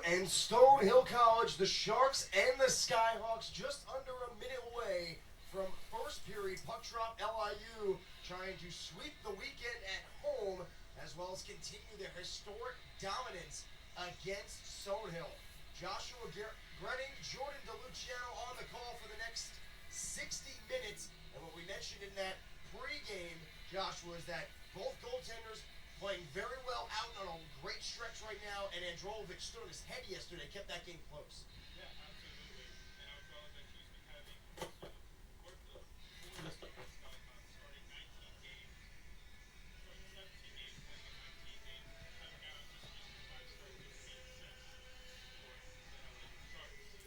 and Stonehill College, the Sharks and the Skyhawks just under a minute away from first period. Puck drop. LIU trying to sweep the weekend at home as well as continue their historic dominance against Stonehill. Joshua Grenning, Jordan DeLuciano on the call for the next 60 minutes. And what we mentioned in that pregame, Joshua, is that both goaltenders playing very well out on a great stretch right now, and Androlovic stood on his head yesterday, kept that game close. Yeah, absolutely. And Androlovic, who's been having most of the workload for the Stonehill Skyhawks, starting 19 games, starting 17 games, playing in 19 games, having now just recently 5 starts with 8 assists for the LIU Sharks.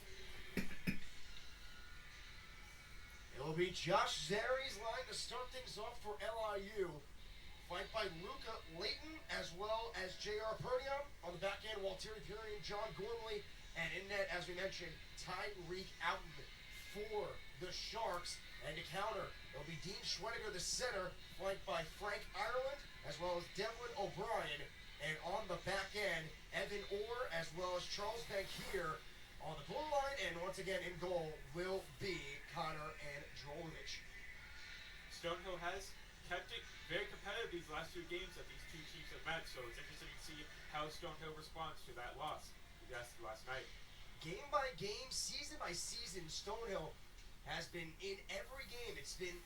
It'll be Josh Zari's line to start things off for LIU. Flanked by Luca Layton as well as J.R. Pernion. On the back end, Walteri Purian, John Gormley, and in net, as we mentioned, Tyreek Outen for the Sharks. And to counter, it'll be Dean Schwediger, the center, flanked by Frank Ireland as well as Devlin O'Brien. And on the back end, Evan Orr as well as Charles Bankier on the blue line. And once again in goal will be Connor Androlovic. Stonehill has kept it very competitive these last 2 games that these 2 teams have met, so it's interesting to see how Stonehill responds to that loss last night. Game by game, season by season, Stonehill has been in every game. It's been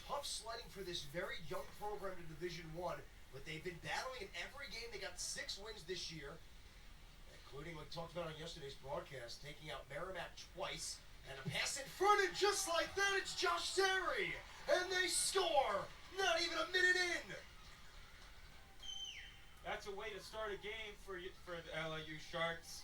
tough sledding for this very young program in Division I, but they've been battling in every game. They got 6 wins this year, including what we talked about on yesterday's broadcast, taking out Merrimack twice, and a pass in front, and just like that, it's Josh Zary, and they score! Not even a minute in! That's a way to start a game for the LIU Sharks.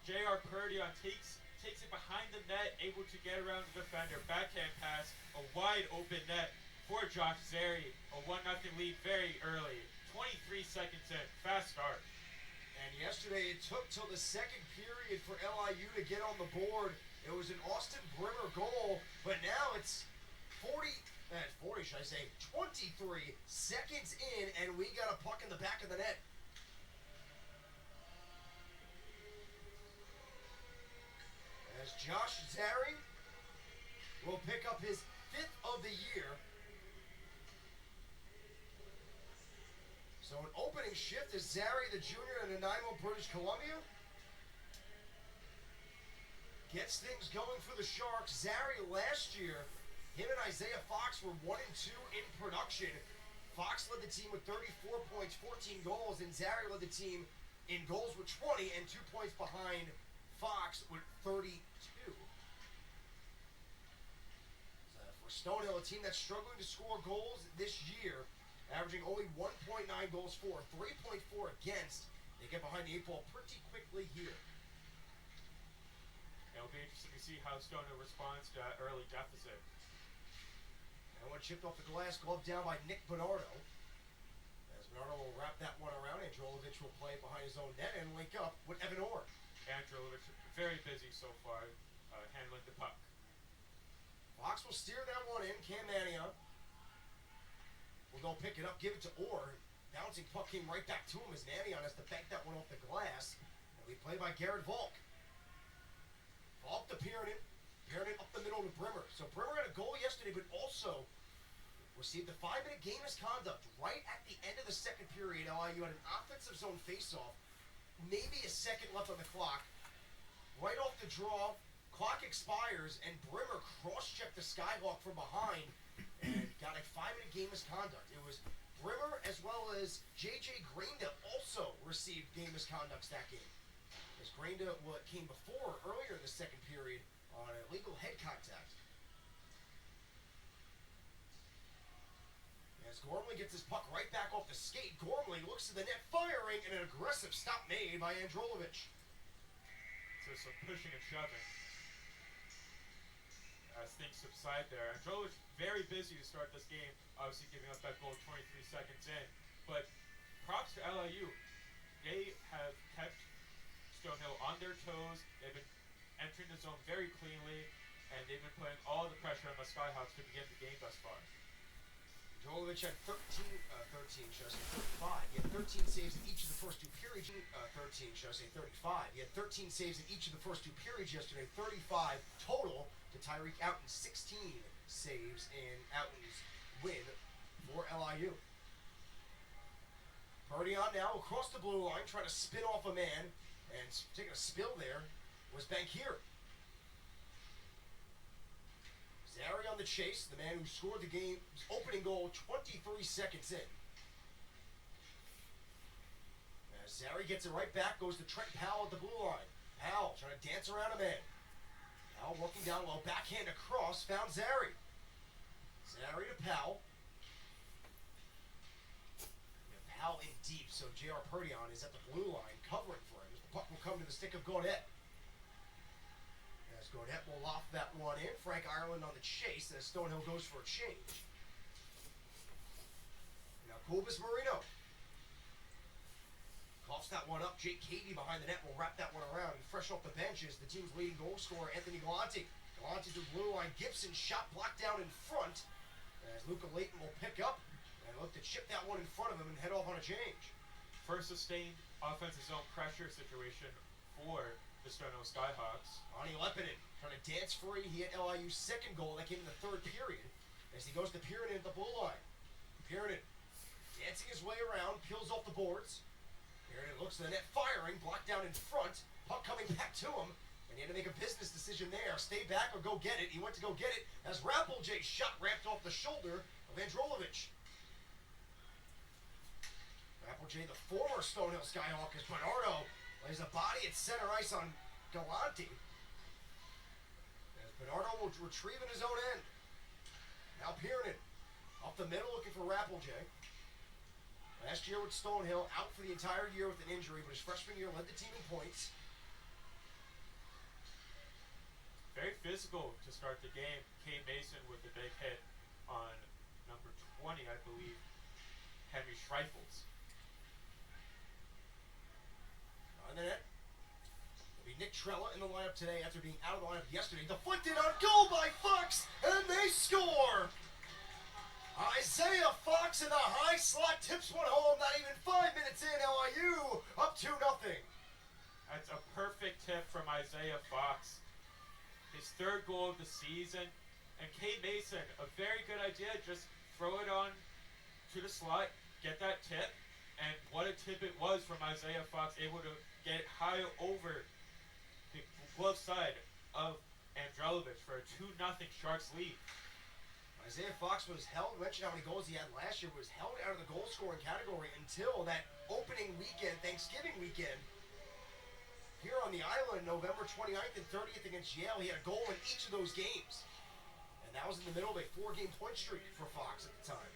J.R. Perdion takes it behind the net, able to get around the defender. Backhand pass, a wide open net for Josh Zary. A 1-0 lead very early. 23 seconds in. Fast start. And yesterday it took till the second period for LIU to get on the board. It was an Austin Brimmer goal, but now it's 23 seconds in, and we got a puck in the back of the net. As Josh Zary will pick up his 5th of the year. So an opening shift is Zary, the junior in Nanaimo, British Columbia. Gets things going for the Sharks. Zary last year, him and Isaiah Fox were 1 and 2 in production. Fox led the team with 34 points, 14 goals, and Zary led the team in goals with 20 and 2 points behind Fox with 32. For Stonehill, a team that's struggling to score goals this year, averaging only 1.9 goals for, 3.4 against. They get behind the 8 ball pretty quickly here. It'll be interesting to see how Stonehill responds to that early deficit. And one chipped off the glass, glove down by Nick Bernardo. As Bernardo will wrap that one around, Androlovic will play behind his own net and link up with Evan Orr. Androlovic very busy so far, handling the puck. Fox will steer that one in. Cam Mannion will go pick it up, give it to Orr. Bouncing puck came right back to him as Mannion has to bank that one off the glass. And we play by Garrett Volk. Volk to Piernin. Piernin up the middle to Brimmer. So Brimmer got a goal yesterday, but also received a 5-minute game misconduct right at the end of the second period. LIU had an offensive zone faceoff. Maybe a second left on the clock. Right off the draw, clock expires, and Brimmer cross-checked the Skyhawk from behind and got a 5-minute game misconduct. It was Brimmer as well as J.J. Grainda also received game misconducts that game. As Grainda came before earlier in the second period on an illegal head contact. As Gormley gets his puck right back off the skate, Gormley looks to the net, firing, and an aggressive stop made by Androlovic. So some pushing and shoving as things subside there. Androlovic very busy to start this game, obviously giving up that goal 23 seconds in. But props to LIU. They have kept Stonehill on their toes. They've been entering the zone very cleanly, and they've been putting all the pressure on the Skyhawks to begin the game thus far. Androlovic had 35. He had 13 13 saves in each of the first two periods. 13, should I say 35. He had 13 saves in each of the first two periods yesterday. 35 total to Tyreek Oughton's 16 saves in Oughton's win for LIU. Purdy on now across the blue line, trying to spin off a man, and taking a spill there was Bankir. Zary on the chase, the man who scored the game's opening goal 23 seconds in. As Zary gets it right back, goes to Trent Powell at the blue line. Powell trying to dance around a man. Powell working down low, backhand across, found Zary. Zary to Powell. Powell in deep, so J.R. Purdion is at the blue line covering for him. The puck will come to the stick of Gaudet. As Gaudet will loft that one in. Frank Ireland on the chase as Stonehill goes for a change. Now Cobus Marino coughs that one up. Jake Cady behind the net will wrap that one around. And fresh off the bench is the team's leading goal scorer, Anthony Galante. Galante to the blue line. Gibson shot blocked down in front. As Luca Layton will pick up and look to chip that one in front of him and head off on a change. First sustained offensive zone pressure situation for the Stonehill Skyhawks. Ani Lepinen trying to dance free. He had LIU's second goal that came in the third period as he goes to Pieronin at the blue line. Pieronin dancing his way around, peels off the boards. Pieronin looks to the net, firing, blocked down in front. Puck coming back to him, and he had to make a business decision there. Stay back or go get it. He went to go get it as Rappelje's shot ramped off the shoulder of Androlovic. Rappelje, the former Stonehill Skyhawk, as Bernardo lays a body at center ice on Galante. As Bernardo will retrieve in his own end. Now Pieronin up the middle looking for Rappelje. Last year with Stonehill, out for the entire year with an injury, but his freshman year led the team in points. Very physical to start the game. Kane Mason with the big hit on number 20, I believe, Henry Schreifels. On the net, it'll be Nick Trella in the lineup today after being out of the lineup yesterday. Deflected on goal by Fox, and they score! Isaiah Fox in the high slot tips one home. Not even 5 minutes in, LIU up 2-0. That's a perfect tip from Isaiah Fox. His third goal of the season. And Kane Mason, a very good idea. Just throw it on to the slot, get that tip. And what a tip it was from Isaiah Fox, able to get it high over the glove side of Androlovic for a 2-0 Sharks lead. Isaiah Fox was held, mentioned how many goals he had last year, was held out of the goal scoring category until that opening weekend, Thanksgiving weekend. Here on the island, November 29th and 30th against Yale, he had a goal in each of those games. And that was in the middle of a 4-game point streak for Fox at the time.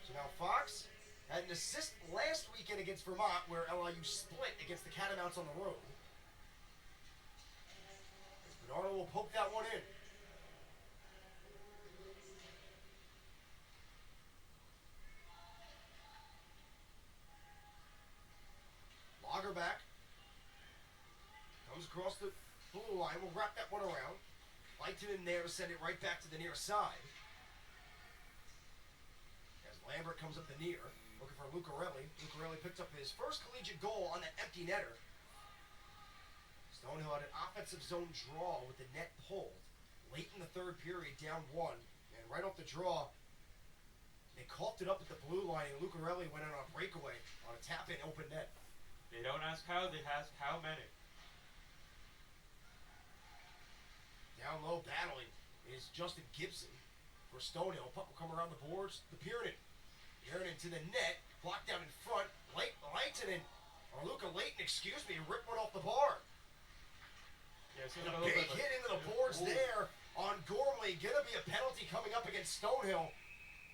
So now Fox had an assist last weekend against Vermont, where LIU split against the Catamounts on the road. As Bernardo will poke that one in. Lagerback comes across the blue line. We'll wrap that one around. Leighton in there to send it right back to the near side. As Lambert comes up the near, looking for Lucarelli. Lucarelli picked up his first collegiate goal on that empty netter. Stonehill had an offensive zone draw with the net pulled late in the third period, down 1. And right off the draw, they coughed it up at the blue line, and Lucarelli went on a breakaway on a tap-in open net. They don't ask how, they ask how many. Down low battling is Justin Gibson for Stonehill. Puck will come around the boards. The Pieronin. Pieronin to the net. Blocked down in front. Leighton, or Luca Layton, excuse me, ripped one off the bar. Yeah, so And a big hit into the boards there on Gormley. Gonna be a penalty coming up against Stonehill,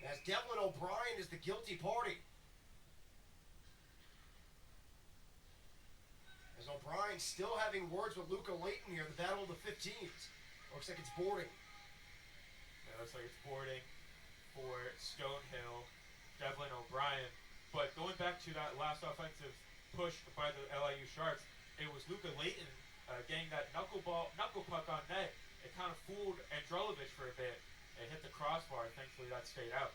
as Devlin O'Brien is the guilty party. As O'Brien still having words with Luca Layton here, the battle of the 15s. Looks like it's boarding. Yeah, looks like it's boarding for Stonehill, Devlin O'Brien. But going back to that last offensive push by the LIU Sharks, it was Luca Layton getting that knuckle puck on net. It kind of fooled Androlovic for a bit. It hit the crossbar. Thankfully, that stayed out.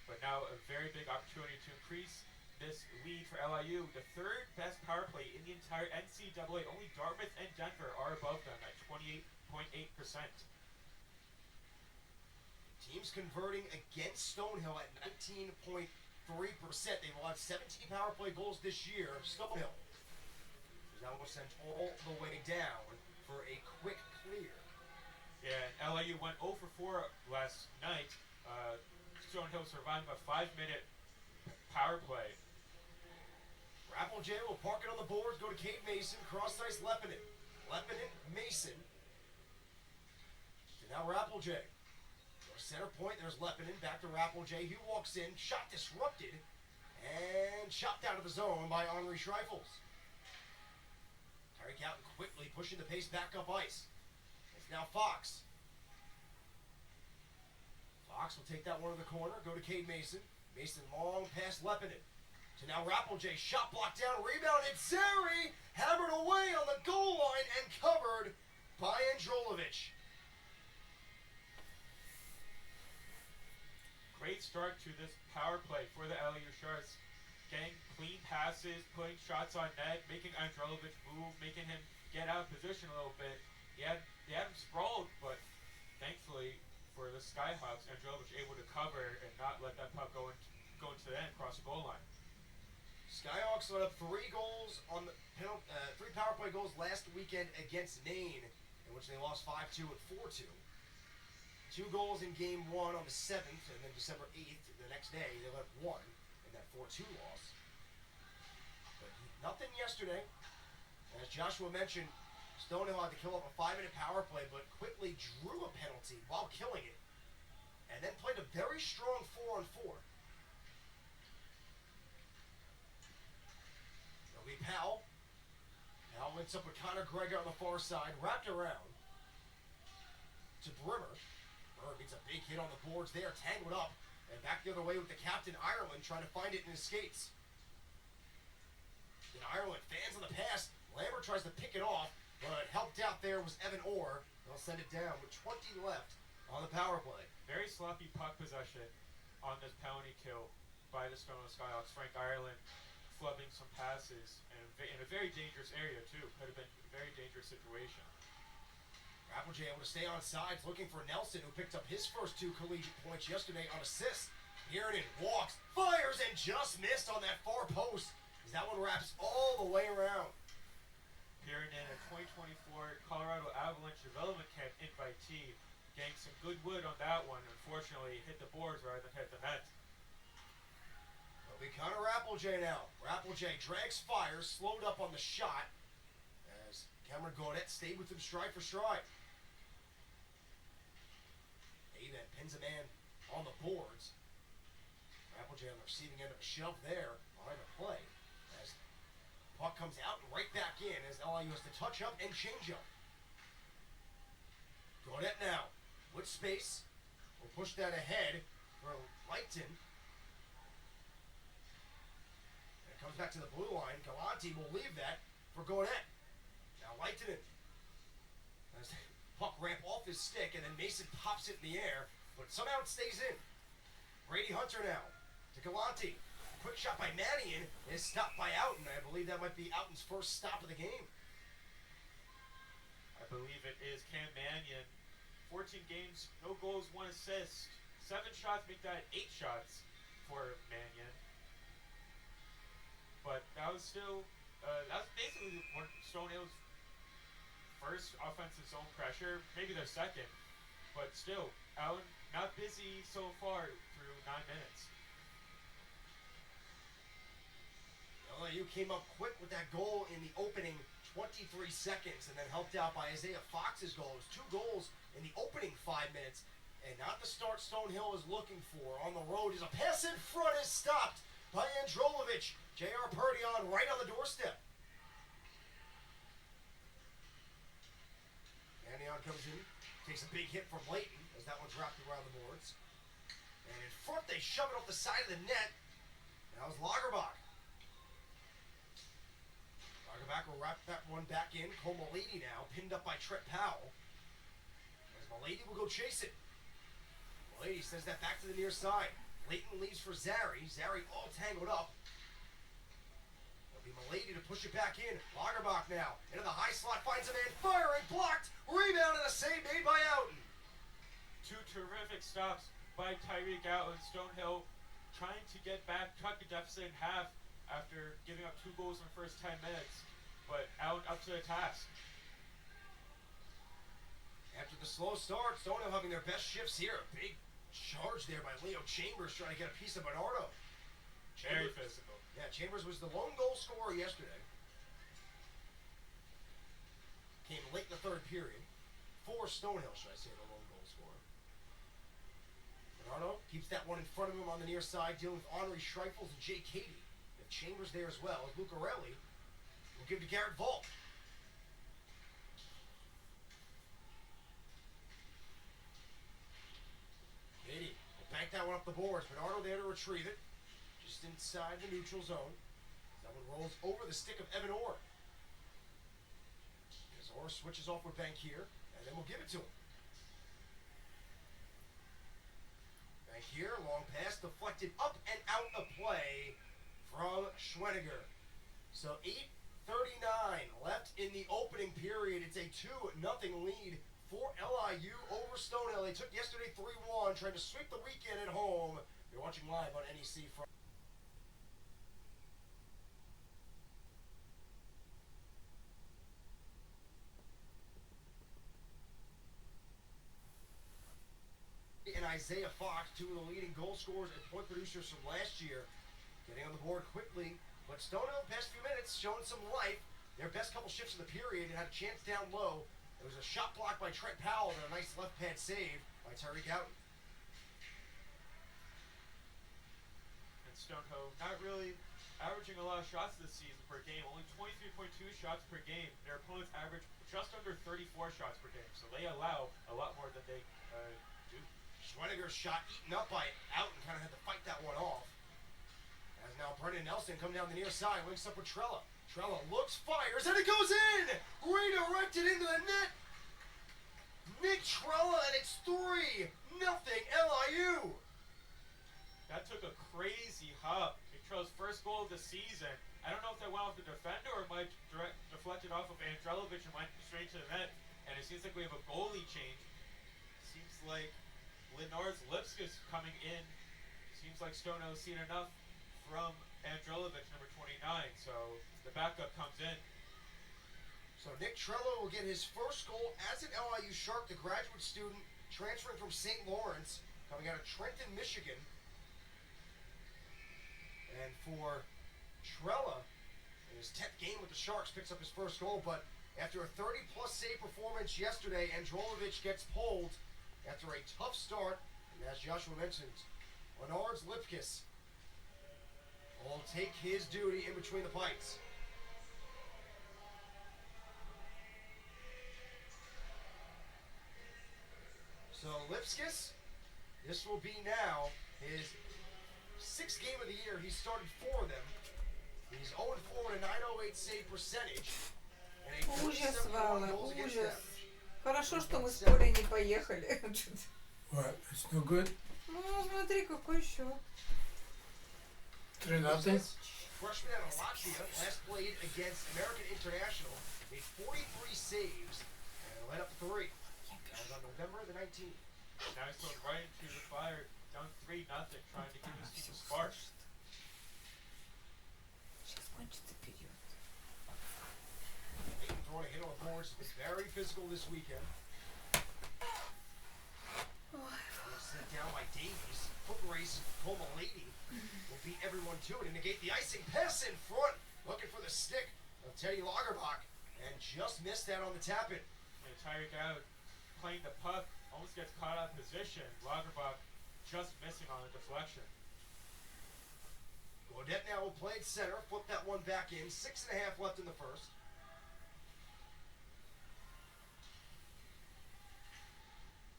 But now a very big opportunity to increase this lead for LIU. The third best power play in the entire NCAA. Only Dartmouth and Denver are above them at 28.8%. Teams converting against Stonehill at 19.3%. They've allowed 17 power play goals this year. Stonehill is now sent all the way down for a quick clear. Yeah, and LIU went 0 for 4 last night. Stonehill surviving a 5-minute power play. Rappelj will park it on the boards, go to Cade Mason, cross ice Lepinen. Lepinen, Mason. So now Rappelj. Center point, there's Lepinen, back to Rappelj. He walks in, shot disrupted, and chopped out of the zone by Henri Schreifels. Tyreek Houghton quickly pushing the pace back up ice. It's now Fox. Fox will take that one to the corner, go to Cade Mason. Mason long past Lepinen. To now Rappelj, shot blocked down, rebounded. Zary hammered away on the goal line and covered by Androlovic. Great start to this power play for the LIU Sharks. Getting clean passes, putting shots on net, making Androlovic move, making him get out of position a little bit. They had him sprawled, but thankfully for the Skyhawks, Androlovic able to cover and not let that puck go into the end, cross the goal line. Skyhawks let up 3 goals on the 3 power play goals last weekend against Maine, in which they lost 5-2 and 4-2. 2 goals in game 1 on the 7th, and then December 8th, the next day, they let 1 in that 4-2 loss. But nothing yesterday. As Joshua mentioned, Stonehill had to kill up a 5-minute power play, but quickly drew a penalty while killing it, and then played a very strong 4-on-4. It'll be Powell. Powell links up with Connor Gregor on the far side, wrapped around to Brimmer. Brimmer beats a big hit on the boards there, tangled up, and back the other way with the captain, Ireland, trying to find it in his skates. Then Ireland fans on the pass. Lambert tries to pick it off, but helped out there was Evan Orr. They'll send it down with 20 left on the power play. Very sloppy puck possession on this penalty kill by the Stonehill Skyhawks. Frank Ireland flubbing some passes in a very dangerous area too. Could have been a very dangerous situation. Rappelj able to stay on sides, looking for Nelson, who picked up his first 2 collegiate points yesterday on assists. Kieran walks, fires, and just missed on that far post, as that one wraps all the way around. Appearing in a 2024 Colorado Avalanche Development Camp invitee, getting some good wood on that one. Unfortunately, hit the boards rather than hit the net. It'll be Connor Rappelj now. Rappelj drags fires, slowed up on the shot, as Cameron Gaudet stayed with him stride for stride. He then pins a man on the boards. Rappelj on the receiving end of a shove there behind the play. As puck comes out and right back in as LIU has to touch up and change up. Gaudet now with space. Will push that ahead for Leighton. And it comes back to the blue line. Galante will leave that for Gaudet. Now Leighton as the puck ramp off his stick, and then Mason pops it in the air, but somehow it stays in. Brady Hunter now to Galante. Quick shot by Mannion is stopped by Outen. I believe that might be Outen's first stop of the game. I believe it is Cam Mannion. 14 games, no goals, 1 assist. 7 shots, make that 8 shots for Mannion. But that was still, that was basically one of Stonehill's first offensive zone pressure, maybe their second. But still, Allen not busy so far through 9 minutes. LIU came up quick with that goal in the opening 23 seconds, and then helped out by Isaiah Fox's goal. It was 2 goals in the opening 5 minutes, and not the start Stonehill is looking for. On the road is a pass in front, is stopped by Androlovic. J.R. Purdy on right on the doorstep. Mannion comes in, takes a big hit from Leighton as that one's wrapped around the boards. And in front, they shove it off the side of the net. That was Lagerbach. Lagerbach will wrap that one back in. Cole Milady now, pinned up by Trent Powell. As Milady will go chase it. Milady sends that back to the near side. Leighton leaves for Zary. Zary all tangled up. It'll be Milady to push it back in. Lagerbach now into the high slot, finds a man firing, blocked. Rebound and a save made by Outen. Two terrific stops by Tyreek Outland. Stonehill trying to get back, cut the deficit in half after giving up 2 goals in the first 10 minutes. But Out up to the task. After the slow start, Stonehill having their best shifts here. A big charge there by Leo Chambers trying to get a piece of Bernardo. Very physical. Yeah, Chambers was the lone goal scorer yesterday. Came late in the third period. For Stonehill, should I say, the lone goal scorer. Bernardo keeps that one in front of him on the near side, dealing with Henri Schreifels and Jay Cady. If Chambers there as well. Lucarelli will give to Garrett Vault. Cady will bank that one up the boards. Bernardo there to retrieve it. Just inside the neutral zone. That one rolls over the stick of Evan Orr. As Orr switches off with Bankier, and then we'll give it to him. Bankier, long pass, deflected up and out of play from Schweniger. So 8:39 left in the opening period. It's a 2-0 lead for LIU over Stonehill. They took yesterday 3-1, trying to sweep the weekend at home. You're watching live on NEC from and Isaiah Fox, 2 of the leading goal scorers and point producers from last year, getting on the board quickly. But Stonehill, past few minutes, showing some life. Their best couple shifts of the period and had a chance down low. There was a shot blocked by Trent Powell and a nice left pad save by Tyreek Outen. And Stonehill not really averaging a lot of shots this season per game. Only 23.2 shots per game. Their opponents average just under 34 shots per game. So they allow a lot more than they do. Schweniger's shot eaten up by Outen, kind of had to fight that one off. As now Brendan Nelson come down the near side, links up with Trella. Trella looks, fires, and it goes in! Redirected into the net! Nick Trella, and it's 3-0 LIU! That took a crazy hop. Nick Trella's first goal of the season. I don't know if that went off the defender or might deflected off of Andrelovich and went straight to the net. And it seems like we have a goalie change. Seems like Lenars Lipskis coming in. Seems like Stonehill has seen enough from Andrelovich, number 29. So the backup comes in. So Nick Trella will get his first goal as an LIU Shark, the graduate student transferring from St. Lawrence, coming out of Trenton, Michigan. And for Trella, in his 10th game with the Sharks, picks up his first goal. But after a 30-plus save performance yesterday, Andrelovich gets pulled after a tough start. And as Joshua mentioned, Lenars Lipskis will take his duty in between the pipes. So Lipskis, this will be now his 6th game of the year. He started 4 of them. He's 0-4 with a .908 save percentage. And a Ужас, 47 Вала, goals against ужас. average. Хорошо, что мы с Полей не поехали. What? It's no good? Ну, смотри, какой счет. 3-0? Freshman out of Latvia, last played against American International, made 43 saves and led up 3. That was on November the 19th. Now he's going right into the fire, down 3-0, trying to give his team a spark. Сейчас кончится период. Leighton throwing a hit on the boards. It's very physical this weekend. Sent down by Davies. Foot race, Coma Lady will beat everyone to it and negate the icing. Pass in front, looking for the stick of Teddy Lagerbach, and just missed that on the tap-in. And Tyreek out playing the puck, almost gets caught out of position. Lagerbach just missing on the deflection. Gaudette now will play at center, flip that one back in. 6.5 left in the first.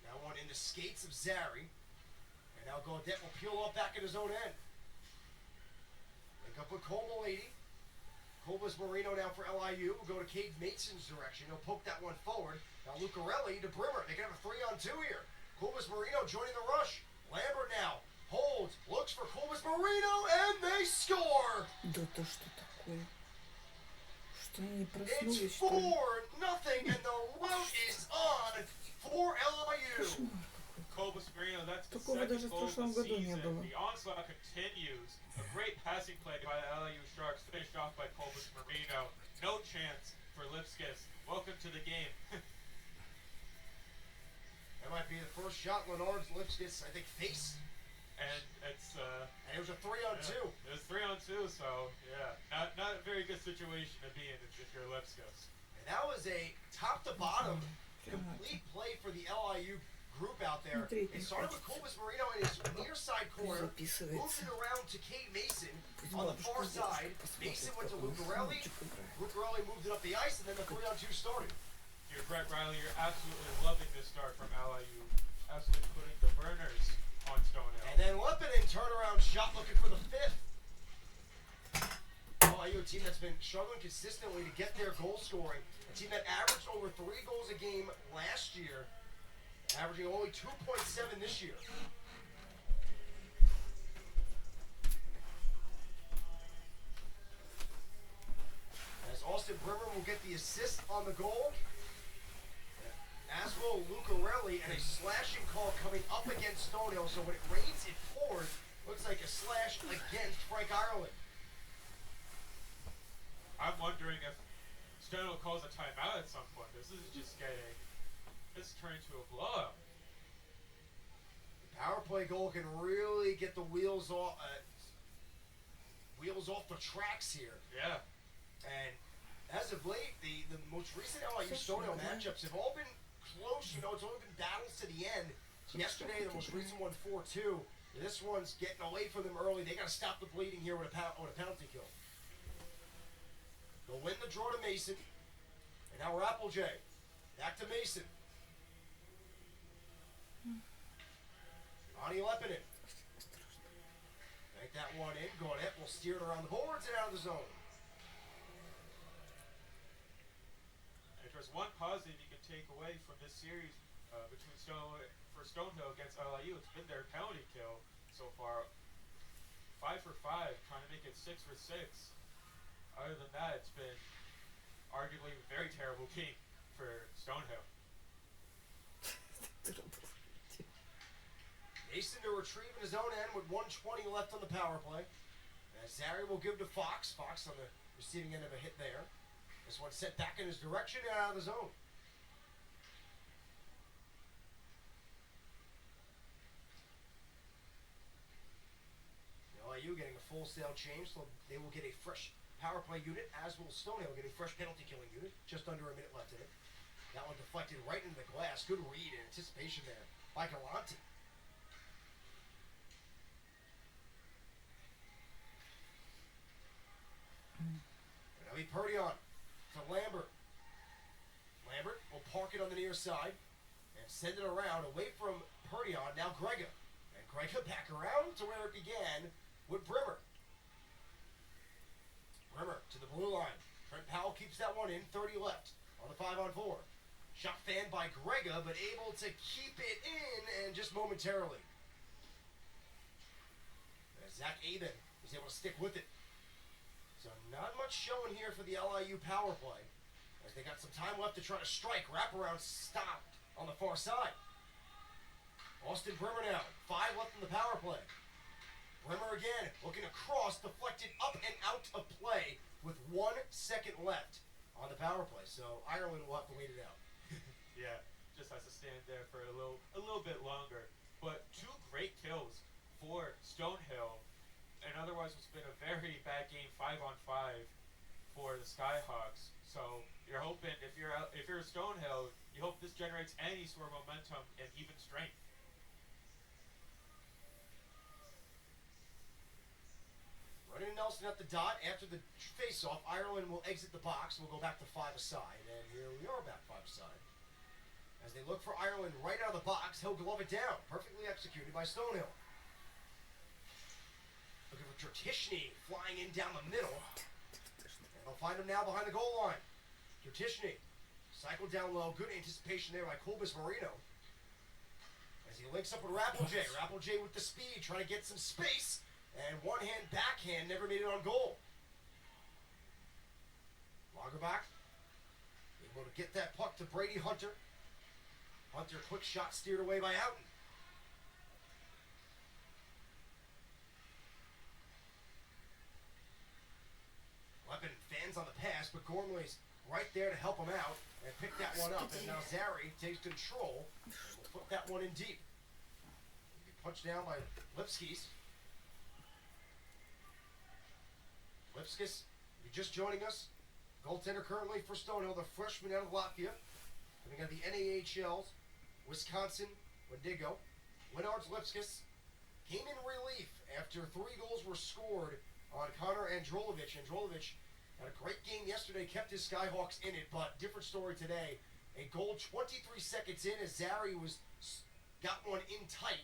Now one in the skates of Zary. And now Gaudette will peel off back at his own end. Link up with Cole Milady. Cobus Marino now for LIU. Will go to Cade Mason's direction. He'll poke that one forward. Now Lucarelli to Brimmer. They can have a 3-on-2 here. Cobus Marino joining the rush. Lambert now. Holds, looks for Columbus Marino, and they score! Да то что такое? Что они не It's проснулись, что ли? 4-0, and the road is on for LIU. Кошмар какой. Columbus Marino, that's the Такого даже second в goal of прошлом the году не season. было. The onslaught continues. A great passing play by the LIU Sharks, finished off by Columbus Marino. No chance for Lipskis. Welcome to the game. That might be the first shot Lenard's Lipskis, I think, faced. And it's And it was a 3-on-2. It was 3-on-2, so yeah, not a very good situation to be in if you're Lipskis. And that was a top-to-bottom complete play for the LIU group out there. Смотреть It не started with хочется. Columbus Marino in his near side corner, moved Записывается. it around to Kate Mason Пусть on the бабушка far с side. дедушкой Mason посмотрят, went to как он Lucarelli. мультик играет. Lucarelli moved it up the ice, and then the 3-on-2 started. You're Brett Riley, you're absolutely loving this start from LIU. Absolutely putting the burners on Stonehill. And then Leppinen turnaround shot looking for the fifth. LIU, a team that's been struggling consistently to get their goal scoring. A team that averaged over 3 goals a game last year, averaging only 2.7 this year. As Austin Brimmer will get the assist on the goal. As will Lucarelli, and a slashing call coming up against Stonehill. So when it rains, it pours. Looks like a slash against Frank Ireland. I'm wondering if Stonehill calls a timeout at some point. This is just getting, this turned into a blowout. The power play goal can really get the wheels off the tracks here. Yeah. And as of late, the most recent LIU Stonehill matchups have all been close. You know, it's only been battles to the end. Yesterday, the most recent one, 4-2. This one's getting away from them early. They got to stop the bleeding here with a penalty kill. They'll win the draw to Mason. And now we're Applejay. Back to Mason. Ani Leppinen. Make that one in. Gaudet will steer it around the boards and out of the zone. If there's one positive you can take away from this series between Stonehill against LIU, it's been their penalty kill so far. 5 for 5, trying to make it 6 for 6. Other than that, it's been arguably a very terrible game for Stonehill. Mason to retrieve in his own end with 1:20 left on the power play. As Zary will give to Fox. Fox on the receiving end of a hit there. This one sent back in his direction and out of the zone. LIU getting a full sail change, so they will get a fresh power play unit, as will Stonehill get a fresh penalty killing unit. Just under a minute left in it. That one deflected right into the glass. Good read and anticipation there by Galante. Now be Purdion to Lambert. Lambert will park it on the near side and send it around away from Purdion. Now Grega. And Grega back around to where it began with Brimmer. Brimmer to the blue line. Trent Powell keeps that one in. 30 left on the 5-on-4. Shot fanned by Grega, but able to keep it in and just momentarily. As Zach Aben is able to stick with it. So not much showing here for the LIU power play. As they got some time left to try to strike. Wraparound stopped on the far side. Austin Brimmer now. 5 left in the power play. Brimmer again, looking across, deflected up and out of play with 1 second left on the power play. So Ireland will have to wait it out. Yeah, just has to stand there for a little bit longer. But 2 great kills for Stonehill. And otherwise it's been a very bad game, 5-on-5 for the Skyhawks. So you're hoping if you're Stonehill, you hope this generates any sort of momentum and even strength. Running Nelson at the dot after the face-off. Ireland will exit the box. We'll go back to 5-a-side. And here we are back 5-a-side. As they look for Ireland right out of the box, he'll glove it down. Perfectly executed by Stonehill. Looking for Tertishny flying in down the middle. And they'll find him now behind the goal line. Tertishny cycled down low. Good anticipation there by Columbus Marino. As as he links up with Rappelj. Rappelj with the speed, trying to get some space. And one-hand backhand never made it on goal. Lagerbach able to get that puck to Brady Hunter. Hunter, quick shot steered away by Outen. Leppin fans on the pass, but Gormley's right there to help him out and pick that one up. And now Zary takes control and will put that one in deep. Punched down by Lipskis. Lipskis, if you're just joining us, goaltender currently for Stonehill, the freshman out of Latvia. Coming out of the NAHL's, Wisconsin, Wendigo. Leonard's Lipskis came in relief after 3 goals were scored on Connor Androlovic. Androlovic had a great game yesterday, kept his Skyhawks in it, but different story today. A goal 23 seconds in as Zary got one in tight.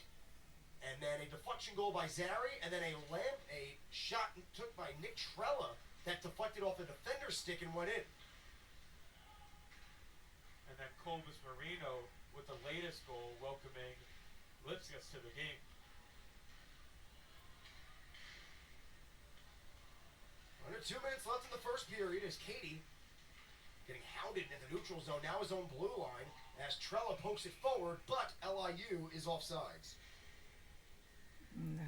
And then a deflection goal by Zary, and then a shot took by Nick Trella that deflected off the defender's stick and went in. And then Colbus Marino with the latest goal, welcoming Lipskis to the game. Under 2 minutes left in the first period as Katie getting hounded in the neutral zone, now his own blue line, as Trella pokes it forward, but LIU is offsides. Да.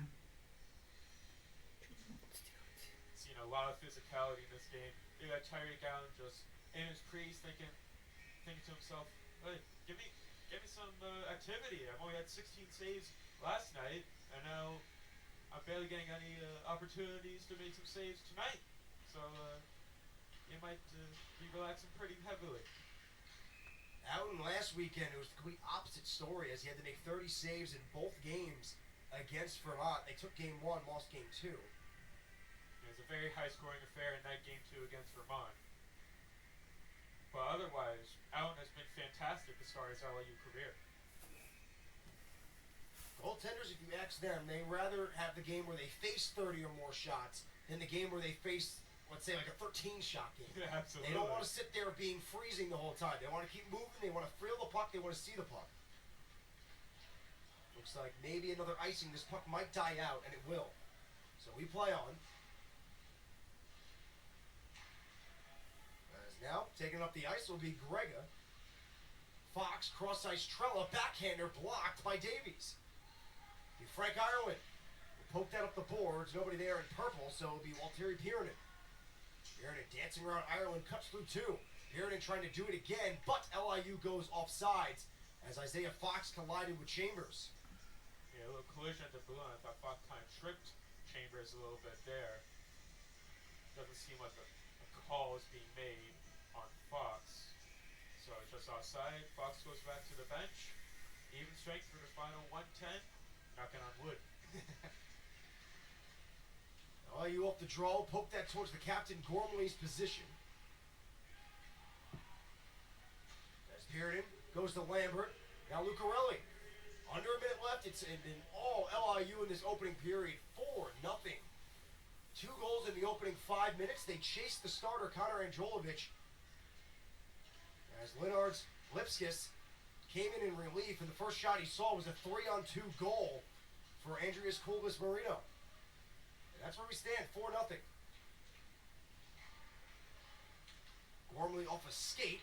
Seen a lot of physicality in this game. You got Tyreek Allen just in his crease thinking to himself, hey, give me some activity. I've only had 16 saves last night, and now I'm barely getting any opportunities to make some saves tonight. So you might be relaxing pretty heavily. Outen last weekend, it was the complete opposite story as he had to make 30 saves in both games against Vermont. They took game 1, lost game 2. It was a very high-scoring affair in that game 2 against Vermont. But otherwise, Allen has been fantastic to start his LIU career. Goaltenders, if you ask them, they rather have the game where they face 30 or more shots than the game where they face, let's say, like a 13-shot game. Yeah, absolutely. They don't want to sit there being freezing the whole time. They want to keep moving. They want to feel the puck. They want to see the puck. Looks like maybe another icing. This puck might die out, and it will. So we play on. As now, taking up the ice will be Grega. Fox, cross-ice Trella, backhander blocked by Davies. Frank Ireland will poke that up the boards. Nobody there in purple, so it'll be Walteri Pierinen. Pierinen dancing around Ireland, cuts through 2. Pierinen trying to do it again, but LIU goes offsides as Isaiah Fox collided with Chambers. Yeah, a little collision at the blue line. I thought Fox kind of tripped Chambers a little bit there. Doesn't seem like a call is being made on Fox. So it's just offside. Fox goes back to the bench. Even strength for the final 110. Knocking on wood. LIU off the draw. Poke that towards the captain Gormley's position. As Pierden goes to Lambert. Now Lucarelli. Under a minute left. It's been all LIU in this opening period. 4-0. 2 goals in the opening 5 minutes. They chased the starter Connor Androlovic. As Leonard's Lipskis came in relief, and the first shot he saw was a 3-on-2 goal for Andreas Colbus Marino. And that's where we stand, 4-0. Gormley off a skate.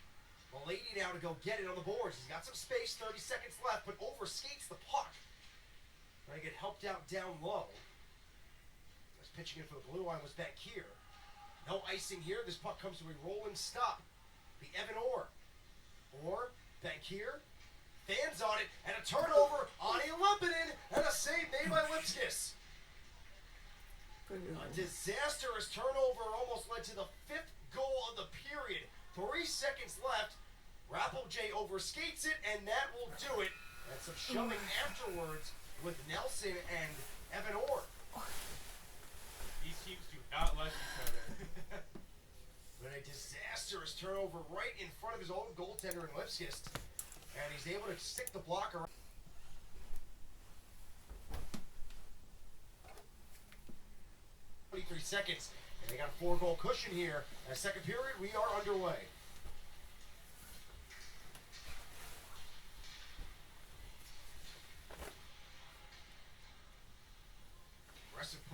Malady now to go get it on the boards. He's got some space, 30 seconds left, but overskates the puck. Trying to get helped out down low. As pitching it for the blue line was back here. No icing here. This puck comes to a rolling stop. The Evan Orr. Orr, back here. Fans on it, and a turnover on Leppinen, and a save made by Lipskis. A disastrous turnover almost led to the 5th goal of the period. 3 seconds left. Rappelj overskates it, and that will do it. And some shoving afterwards with Nelson and Evan Orr. These teams do not like each other. But a disastrous turnover right in front of his own goaltender in Lipskis. And he's able to stick the blocker. 23 seconds. And they got a 4-goal cushion here. And second period, we are underway.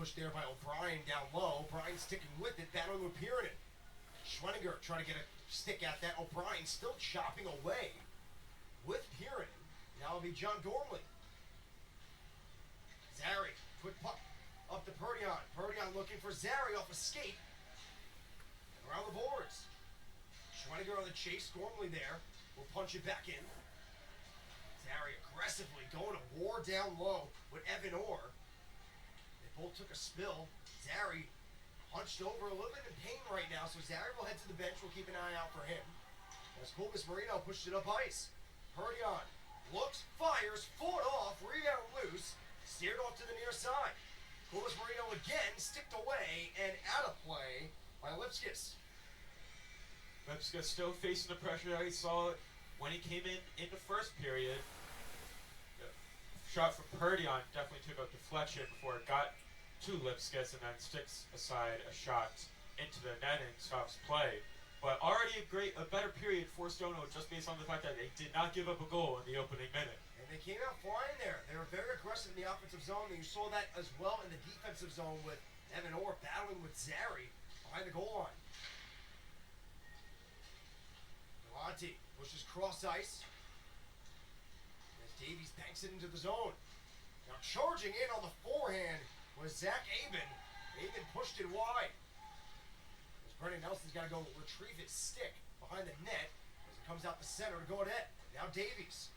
pushed there by O'Brien down low. O'Brien sticking with it, battling with Piernan. Schwenninger trying to get a stick at that. O'Brien still chopping away with Piernan. Now it'll be John Gormley. Zary, quick puck up to Perdion. Perdion looking for Zary off a skate. And around the boards. Schwenninger on the chase. Gormley there. Will punch it back in. Zary aggressively going to war down low with Evan Orr. They both took a spill. Zary hunched over a little bit in pain right now, so Zary will head to the bench. We'll keep an eye out for him. As Columbus Marino pushed it up ice. Perdion looks, fires, fought off, rebound loose, steered off to the near side. Columbus Marino again sticked away and out of play by Lipskis. Lipskis still facing the pressure that he saw when he came in the first period. The shot from Perdion definitely took a deflection before it got to Lipskis and then sticks aside a shot into the net and stops play. But already a better period for Stonehill just based on the fact that they did not give up a goal in the opening minute. And they came out flying there. They were very aggressive in the offensive zone. And you saw that as well in the defensive zone with Evan Orr battling with Zary behind the goal line. Galante pushes cross ice. As Davies banks it into the zone. Now charging in on the forehand was Zach Aben. Aben pushed it wide. As Brennan Nelson's got to go retrieve his stick behind the net as it comes out the center to go ahead. Now Davies.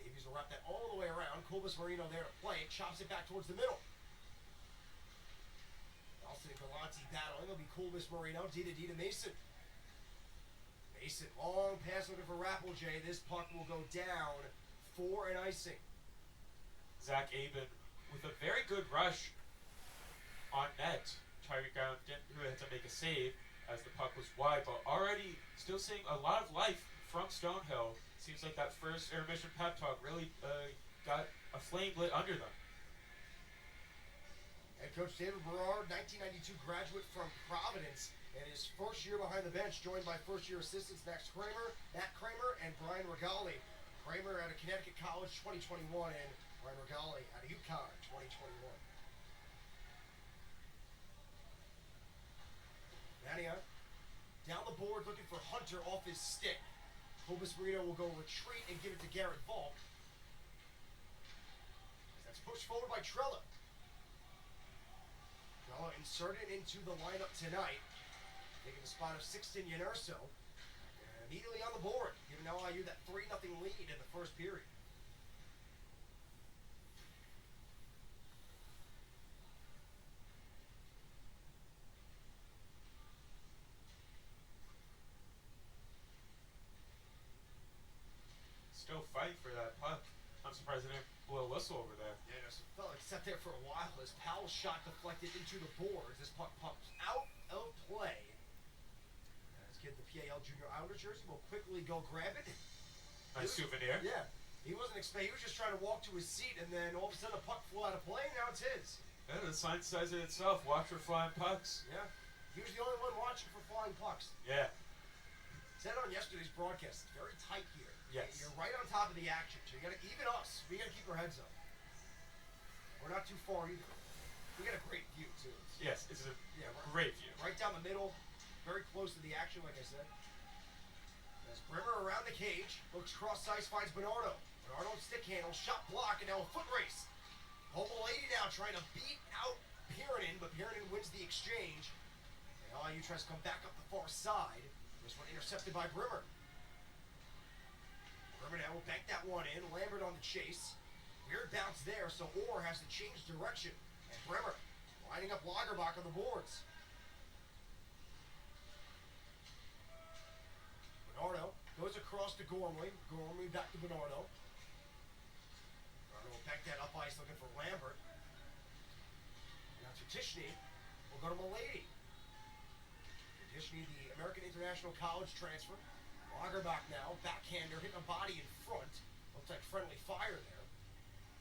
Davies will wrap that all the way around. Columbus Marino there to play. Chops it back towards the middle. Nelson and Galante battling. It'll be Columbus Marino. D to Mason. Mason, long pass looking for Rappeljay. This puck will go down for an icing. Zach Aben with a very good rush on net. Tyreek Allen who had to make a save as the puck was wide, but already still seeing a lot of life from Stonehill. Seems like that first intermission pep talk really got a flame lit under them. Head coach David Berard, 1992 graduate from Providence, and his first year behind the bench, joined by first-year assistants Matt Kramer, and Brian Regali. Kramer out of Connecticut College, 2021, and Brian Regali out of UConn, 2021. Mania down the board looking for Hunter off his stick. Columbus Marino will go retreat and give it to Garrett Volk. That's pushed forward by Trella. Trella inserted into the lineup tonight, taking the spot of Sixton Yanurso. Immediately on the board, giving LIU that 3-0 lead in the first period. Still fighting for that puck. I'm surprised they didn't blow a whistle over there. Yeah, it felt like it sat there for a while. As Powell's shot deflected into the boards, this puck pops out of play. Let's get the PAL Junior Islander jersey. We'll quickly go grab it. Nice souvenir. Yeah. He wasn't expecting. He was just trying to walk to his seat, and then all of a sudden the puck flew out of play. Now it's his. Yeah, the sign says it itself. Watch for flying pucks. Yeah. He was the only one watching for flying pucks. Yeah. Said on yesterday's broadcast, it's very tight here. Yes. You're right on top of the action, so you gotta, even us, we gotta keep our heads up. We're not too far either. We got a great view too. Yes, it's a right, great view. Right down the middle, very close to the action, like I said. As Brimmer around the cage, looks cross ice, finds Bernardo. Bernardo stick handle, shot block, and now a foot race. Homo Lady now trying to beat out Piernan, but Piernan wins the exchange. And LIU tries to come back up the far side. This one intercepted by Brimmer. Brimmer now will bank that one in. Lambert on the chase. Weird bounce there, so Orr has to change direction. And Brimmer lining up Lagerbach on the boards. Bernardo goes across to Gormley. Gormley back to Bernardo. Bernardo will back that up ice looking for Lambert. Now Tishny will go to Milady. Tishny, the American International College transfer. Lagerbach now, backhander, hitting a body in front. Looks like friendly fire there.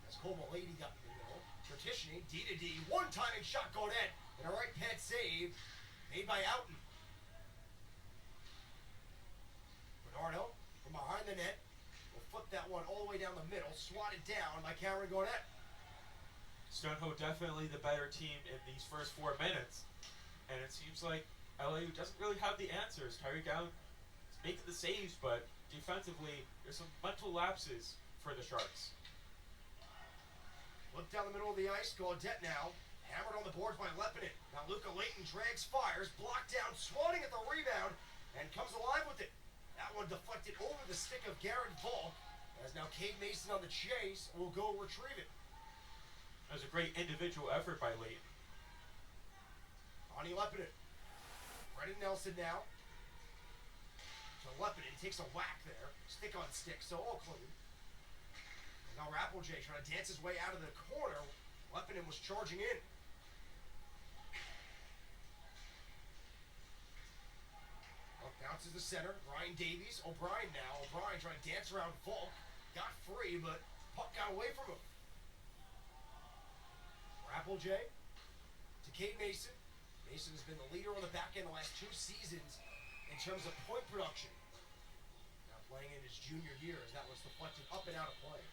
As Cole Milady got in the middle. Tishny, D, one-timing shot going in. And a right pad save made by Outen. Bernardo from behind the net will flip that one all the way down the middle, swatted down by Cameron Gaudet. Stonehill definitely the better team in these first 4 minutes, and it seems like LIU doesn't really have the answers. Tyreek Allen is making the saves, but defensively, there's some mental lapses for the Sharks. Look down the middle of the ice. Gaudette now. Hammered on the boards by Lepinin. Now Luca Layton drags, fires, blocked down, swatting at the rebound, and comes alive with it. That one deflected over the stick of Garrett Volk. As now Cade Mason on the chase will go retrieve it. That was a great individual effort by Layton. Ani Lepinin. Brendan Nelson now. So Lepinin takes a whack there. Stick on stick, so all clean. And now Rappeljay trying to dance his way out of the corner. Lepinin was charging in. Bounces the center. Ryan Davies. O'Brien now. O'Brien trying to dance around Volk. Got free, but puck got away from him. Rappeljay to Cade Mason. Mason has been the leader on the back end the last 2 seasons in terms of point production. Now playing in his junior year as that was deflected up and out of play.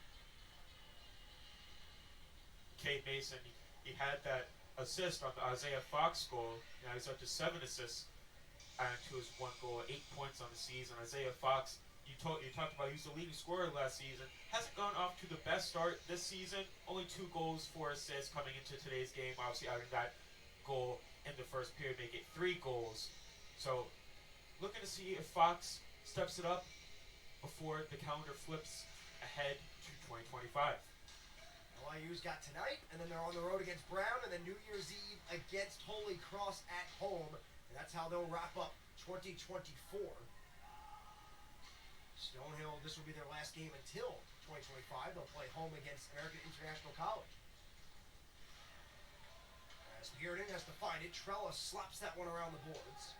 Cade Mason, he had that assist on the Isaiah Fox goal. Now he's up to 7 assists. And to his 1 goal, 8 points on the season. Isaiah Fox, you talked about he was the leading scorer last season. Hasn't gone off to the best start this season. Only 2 goals, 4 assists coming into today's game. Obviously, adding that goal in the first period, make it 3 goals. So, looking to see if Fox steps it up before the calendar flips ahead to 2025. LIU's got tonight, and then they're on the road against Brown, and then New Year's Eve against Holy Cross at home. And that's how they'll wrap up 2024. Stonehill, this will be their last game until 2025. They'll play home against American International College. As Bearden has to find it, Trella slaps that one around the boards.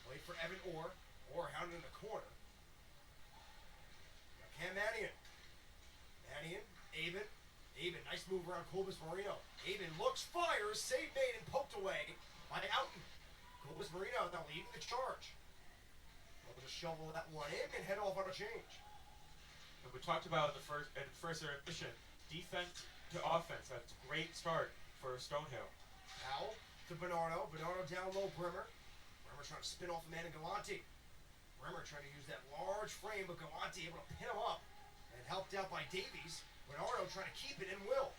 Wait for Evan Orr. Orr hounded in the corner. Now Cam Mannion. Mannion, Aben. Aben, nice move around Cobus Marino. Aben looks, fires, save made, and poked away by Outen. Cobus Marino now leading the charge. Able to shovel that one in and head off on a change. And we talked about in the first intermission, defense to offense. That's a great start for Stonehill. Powell to Bernardo. Bernardo down low, Brimmer. Brimmer trying to spin off the man in Galante. Brimmer trying to use that large frame, but Galante able to pin him up and helped out by Davies. Bernardo trying to keep it and will.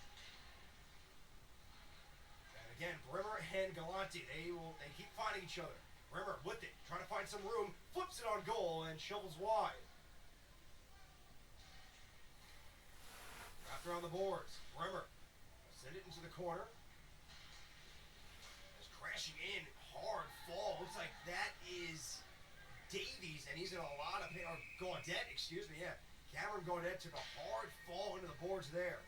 And again, Brimmer and Galante, they keep fighting each other. Brimmer with it, trying to find some room, flips it on goal and shovels wide. Wrapped around the boards. Brimmer send it into the corner. Just crashing in, hard fall. Looks like that is Davies, and he's in a lot of pain. Or Gaudette, excuse me, yeah. Cameron Gaudette took a hard fall into the boards there.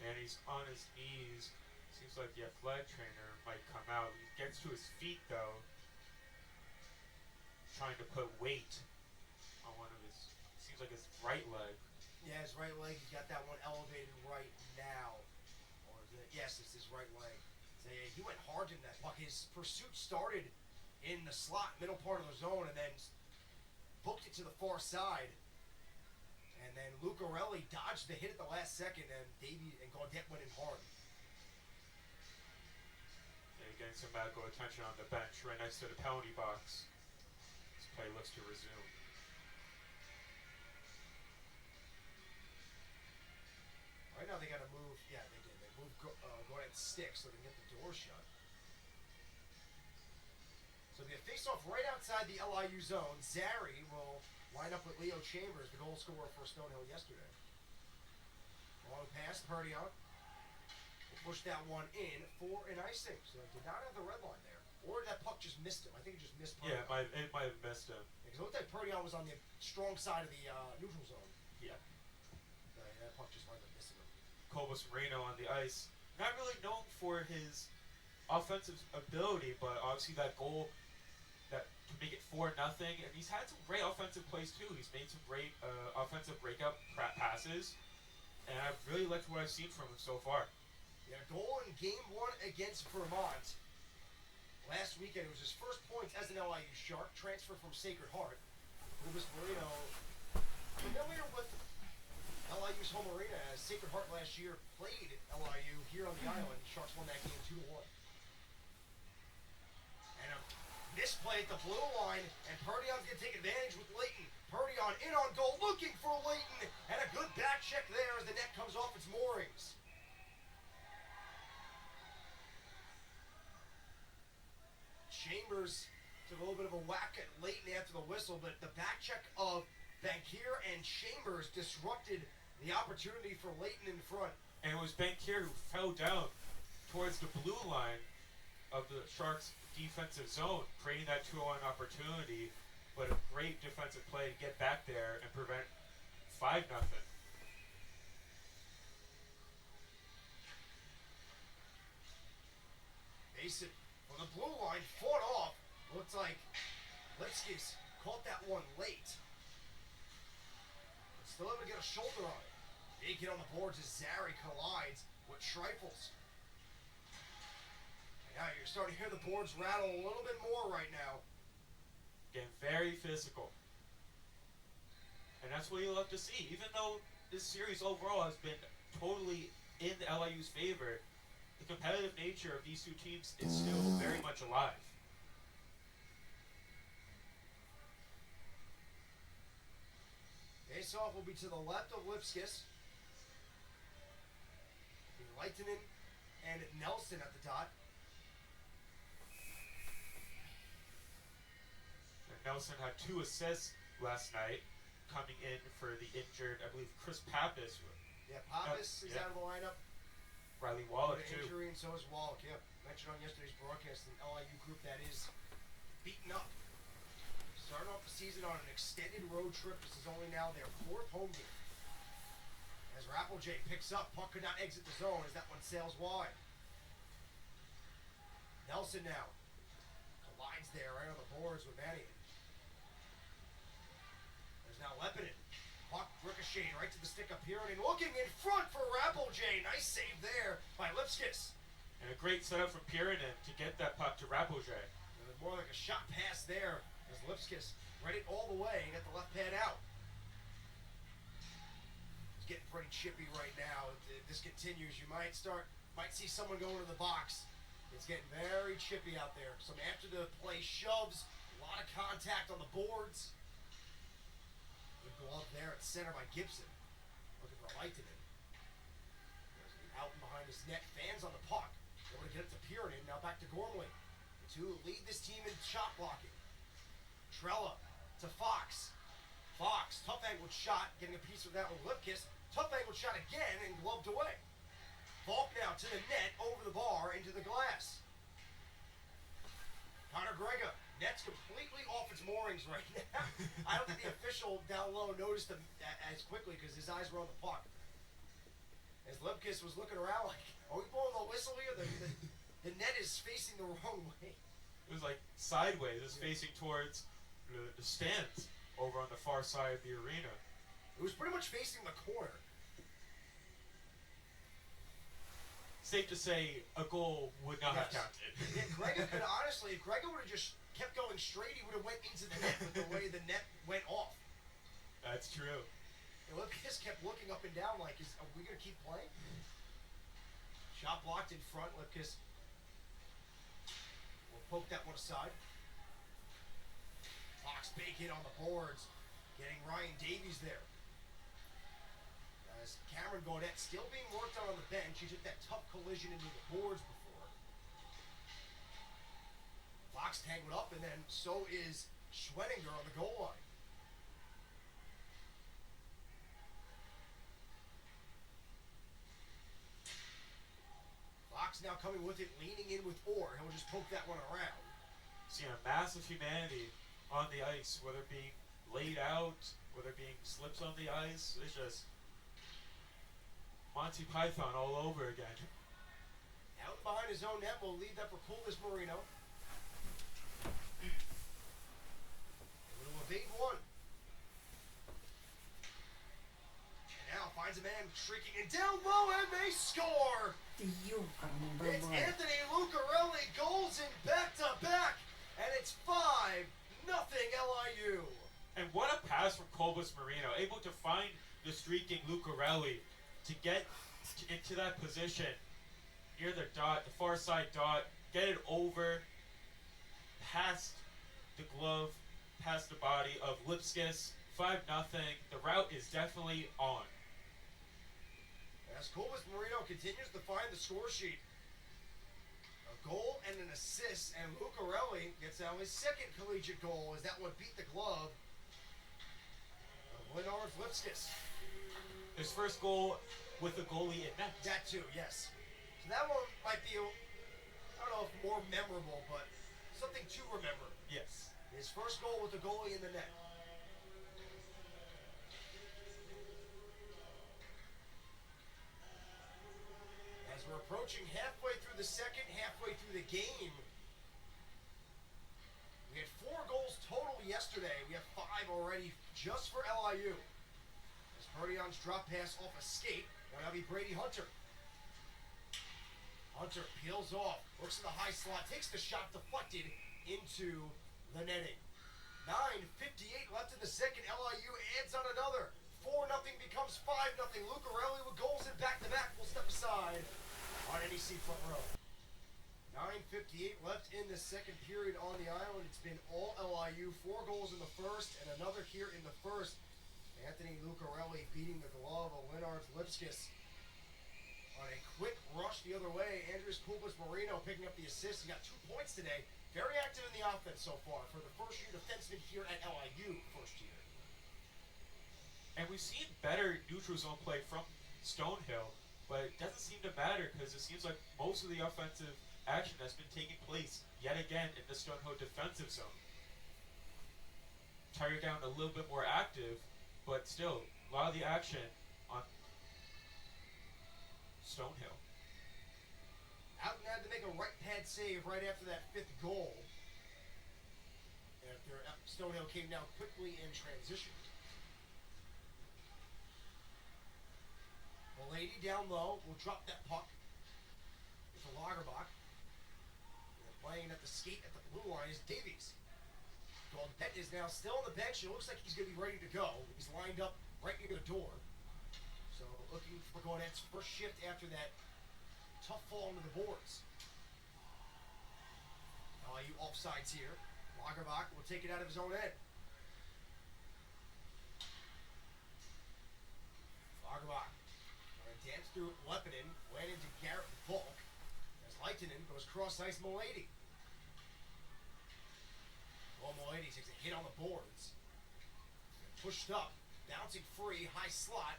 And he's on his knees. Seems like the athletic trainer might come out. He gets to his feet, though. Trying to put weight on one of his, seems like his right leg. Yeah, his right leg. He's got that one elevated right now. Or is it, yes, it's his right leg. So yeah, he went hard in that puck. His pursuit started in the slot, middle part of the zone, and then booked it to the far side. And then Lucarelli dodged the hit at the last second, and Davey and Gaudette went in hard. And getting some medical attention on the bench right next to the penalty box. This play looks to resume. Right now they got to move. Yeah, they did. They moved Gaudette's stick so they can get the door shut. So the face-off right outside the LIU zone. Zary will line up with Leo Chambers, the goal scorer for Stonehill yesterday. Long pass, Perdion. Will push that one in for an icing. So it did not have the red line there. Or that puck just missed him. I think it just missed Perdion. Yeah, it might have missed him. Because it looked like Perdion was on the strong side of the neutral zone. Yeah. That puck just wound up missing him. Cobus Marino on the ice. Not really known for his offensive ability, but obviously that goal that to make it 4-0, and he's had some great offensive plays too. He's made some great offensive breakout passes, and I've really liked what I've seen from him so far. He had a goal in Game 1 against Vermont last weekend. It was his first points as an LIU Shark, transfer from Sacred Heart. Cobus Marino, familiar with LIU's home arena, as Sacred Heart last year played LIU here on the island. Sharks won that game 2-1. And a misplay at the blue line, and Purdion's going to take advantage with Layton. Purdion in on goal, looking for Layton, and a good back check there as the net comes off its moorings. Chambers took a little bit of a whack at Layton after the whistle, but the back check of Bankier and Chambers disrupted the opportunity for Layton in front. And it was Bankier who fell down towards the blue line of the Sharks' defensive zone, creating that 2-on opportunity, but a great defensive play to get back there and prevent 5-0. Mason on the blue line fought off. Looks like Lipskis caught that one late. But still able to get a shoulder on it. Big hit on the boards as Zary collides with Trifles. And now you're starting to hear the boards rattle a little bit more right now. Getting very physical. And that's what you love to see. Even though this series overall has been totally in LIU's favor, the competitive nature of these two teams is still very much alive. Face-off will be to the left of Lipskis. Leitinen and Nelson at the dot. And Nelson had 2 assists last night, coming in for the injured, I believe, Chris Pappas. Yeah, Pappas is out of the lineup. Riley Wallach, With an too. injury, and so is Wallach. Yeah, mentioned on yesterday's broadcast, an LIU group that is beaten up. Starting off the season on an extended road trip. This is only now their 4th home game. As Rappeljay picks up, puck could not exit the zone as that one sails wide. Nelson now collides there right on the boards with Mannion. There's now Leppinen. Puck ricocheted right to the stick up here, and looking in front for Rappeljay. Nice save there by Lipskis. And a great setup from Pirinen to get that puck to Rappeljay. More like a shot pass there as Lipskis read it all the way and got the left pad out. It's getting pretty chippy right now. If this continues, you might see someone going to the box. It's getting very chippy out there. Some after the play shoves, a lot of contact on the boards. Good glove there at center by Gibson. Looking for Leitinen. Out and behind his net, fans on the puck. Able to get it to Pirinen, now back to Gormley. The two lead this team in shot blocking. Trella to Fox. Fox, tough angled shot, getting a piece of that with Lipkiss. Tough angled shot again and gloved away. Falk now to the net, over the bar, into the glass. Connor Grega, net's completely off its moorings right now. I don't think the official down low noticed him as quickly because his eyes were on the puck. As Lipkiss was looking around like, are we blowing the whistle here? The net is facing the wrong way. It was like sideways. It was facing towards the stands over on the far side of the arena. It was pretty much facing the corner. Safe to say, a goal would not have counted. Yeah, Grega could honestly, if Grega would have just kept going straight, he would have went into the net with the way the net went off. That's true. And Lipkiss kept looking up and down like, are we going to keep playing? Shot blocked in front. Lipkiss will poke that one aside. Fox big hit on the boards, getting Ryan Davies there. As Cameron Gaudette still being worked on the bench, he took that tough collision into the boards before. Fox tangled up, and then so is Schwenninger on the goal line. Fox now coming with it, leaning in with Orr. He'll just poke that one around. Seeing a massive humanity on the ice, whether being laid out, whether being slips on the ice. It's just Monty Python all over again. Out behind his own net will lead that for Coolness Marino. Will evade one. And now finds a man streaking and down low, and they score! Юбка, It's бывает. Anthony Lucarelli, goals in back-to-back, and it's 5-0 LIU. And what a pass from Colbus Marino, able to find the streaking Lucarelli to get into that position near the dot, the far side dot, get it over, past the glove, past the body of Lipskis. 5-0. The route is definitely on. As Columbus Marino continues to find the score sheet. A goal and an assist, and Lucarelli gets now his second collegiate goal as that one beat the glove of Leonard Lipskis. His first goal with the goalie in net. That too, yes. So that one might be, I don't know if more memorable, but something to remember. Yes. His first goal with the goalie in the net. As we're approaching halfway through the second, halfway through the game, we had 4 goals total yesterday. We have 5 already just for LIU. As Perdion's drop pass off a skate, that'll be Brady Hunter. Hunter peels off, looks at the high slot, takes the shot deflected into the netting. 9:58 left in the second. LIU adds on another. 4-0 becomes 5-0. Lucarelli with goals in back-to-back will step aside on NEC front row. 9:58 left in the second period on the island. It's been all LIU. 4 goals in the first and another here in the first. Anthony Lucarelli beating the glove of Leonard Lipskis. On a quick rush the other way, Andres Columbus Marino picking up the assist. He got 2 points today. Very active in the offense so far for the first-year defenseman here at LIU first year. And we've seen better neutral zone play from Stonehill, but it doesn't seem to matter because it seems like most of the offensive action has been taking place yet again in the Stonehill defensive zone. Tyreek down a little bit more active, but still, a lot of the action on Stonehill. Houghton had to make a right pad save right after that 5th goal. After Stonehill came down quickly and transitioned. The lady down low will drop that puck. It's a Lagerbach. And playing at the skate at the blue line is Davies. Gaudette is now still on the bench. It looks like he's going to be ready to go. He's lined up right near the door. So looking for Gaudette's first shift after that tough fall into the boards. LIU offsides here. Lagerbach will take it out of his own end. Lagerbach trying to dance through Lepinin, went into Garrett Volk as Lehtinen goes cross ice Milady. Well, Milady takes a hit on the boards. Pushed up, bouncing free, high slot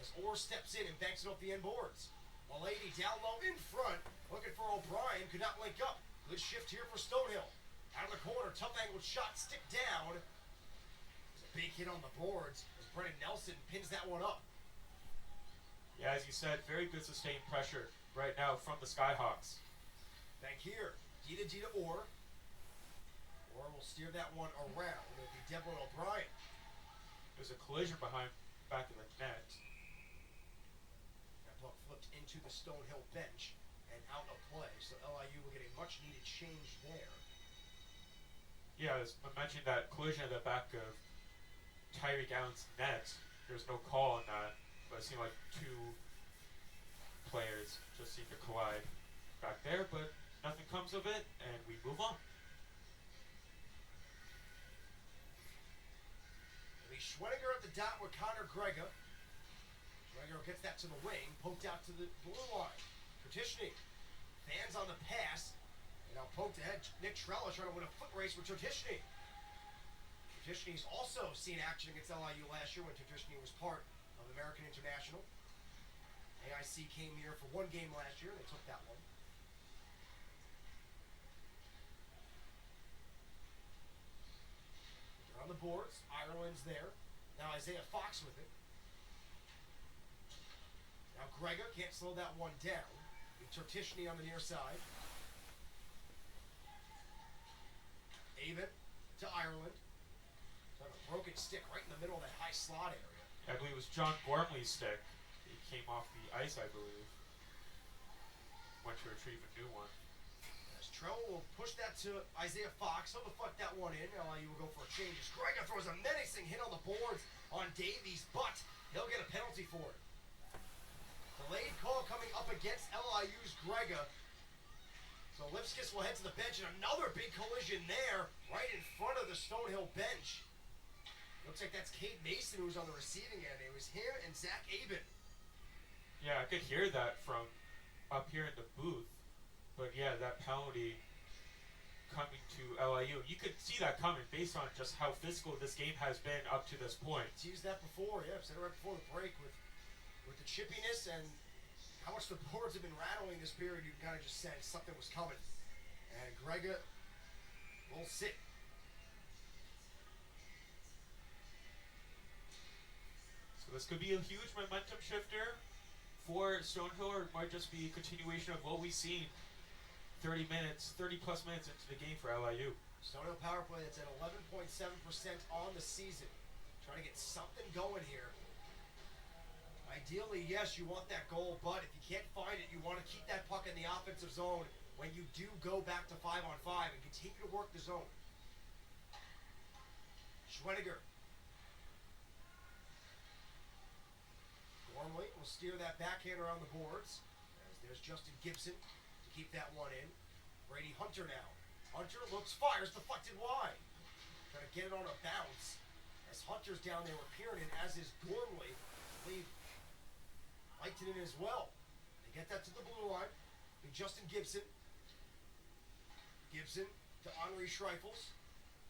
as Orr steps in and banks it off the end boards. Milady down low in front, looking for O'Brien, could not link up. Good shift here for Stonehill. Out of the corner, tough angled shot, stick down. There's a big hit on the boards as Brennan Nelson pins that one up. Yeah, as you said, very good sustained pressure right now from the Skyhawks. Back here, D to Orr. Orr will steer that one around. It'll be Devlin O'Brien. There's a collision behind back of the net. That puck flipped into the Stonehill bench and out of play. So LIU will get a much needed change there. Yeah, as I mentioned that collision at the back of Tyreek Allen's net. There's no call on that, but it seemed like 2 players just seemed to collide back there, but nothing comes of it, and we move on. It'll be Schwenninger at the dot with Connor Grega. Schwenninger gets that to the wing, poked out to the blue line. Tertishny, fans on the pass, and now poked ahead. Nick Trella trying to win a foot race with Tertishny. Tertishny's also seen action against LIU last year when Tertishny was part of American International. AIC came here for 1 game last year, and they took that one. They're on the boards. Ireland's there. Now Isaiah Fox with it. Now Grega can't slow that one down. Tertishny on the near side. Avon to Ireland. A broken stick right in the middle of that high slot area. I believe it was John Gormley's stick. He came off the ice, I believe. Went to retrieve a new one. As Trell will push that to Isaiah Fox. He'll deflect that one in. LIU will go for a change. As Gregor throws a menacing hit on the boards on Davies, but he'll get a penalty for it. Delayed call coming up against LIU's Gregor. So Lipskis will head to the bench, and another big collision there, right in front of the Stonehill bench. Looks like that's Cade Mason who's on the receiving end. It was him and Zach Aben. Yeah, I could hear that from up here in the booth. But yeah, that penalty coming to LIU. You could see that coming based on just how physical this game has been up to this point. Teased that before, yeah. Said it right before the break with the chippiness and how much the boards have been rattling this period. You can kind of just sense something was coming. And Gregor will sit. So this could be a huge momentum shifter for Stonehill, or it might just be a continuation of what we've seen 30 plus minutes into the game for LIU. Stonehill power play that's at 11.7% on the season. Trying to get something going here. Ideally, yes, you want that goal, but if you can't find it, you want to keep that puck in the offensive zone when you do go back to 5-on-5 and continue to work the zone. Schweniger. Gormley will steer that backhand around the boards. As there's Justin Gibson to keep that one in. Brady Hunter now. Hunter looks, fires, deflected wide. Trying to get it on a bounce. As Hunter's down there with Piernan, as is Gormley. Leave Leighton in as well. They get that to the blue line. And Justin Gibson. Gibson to Henri Schreifels.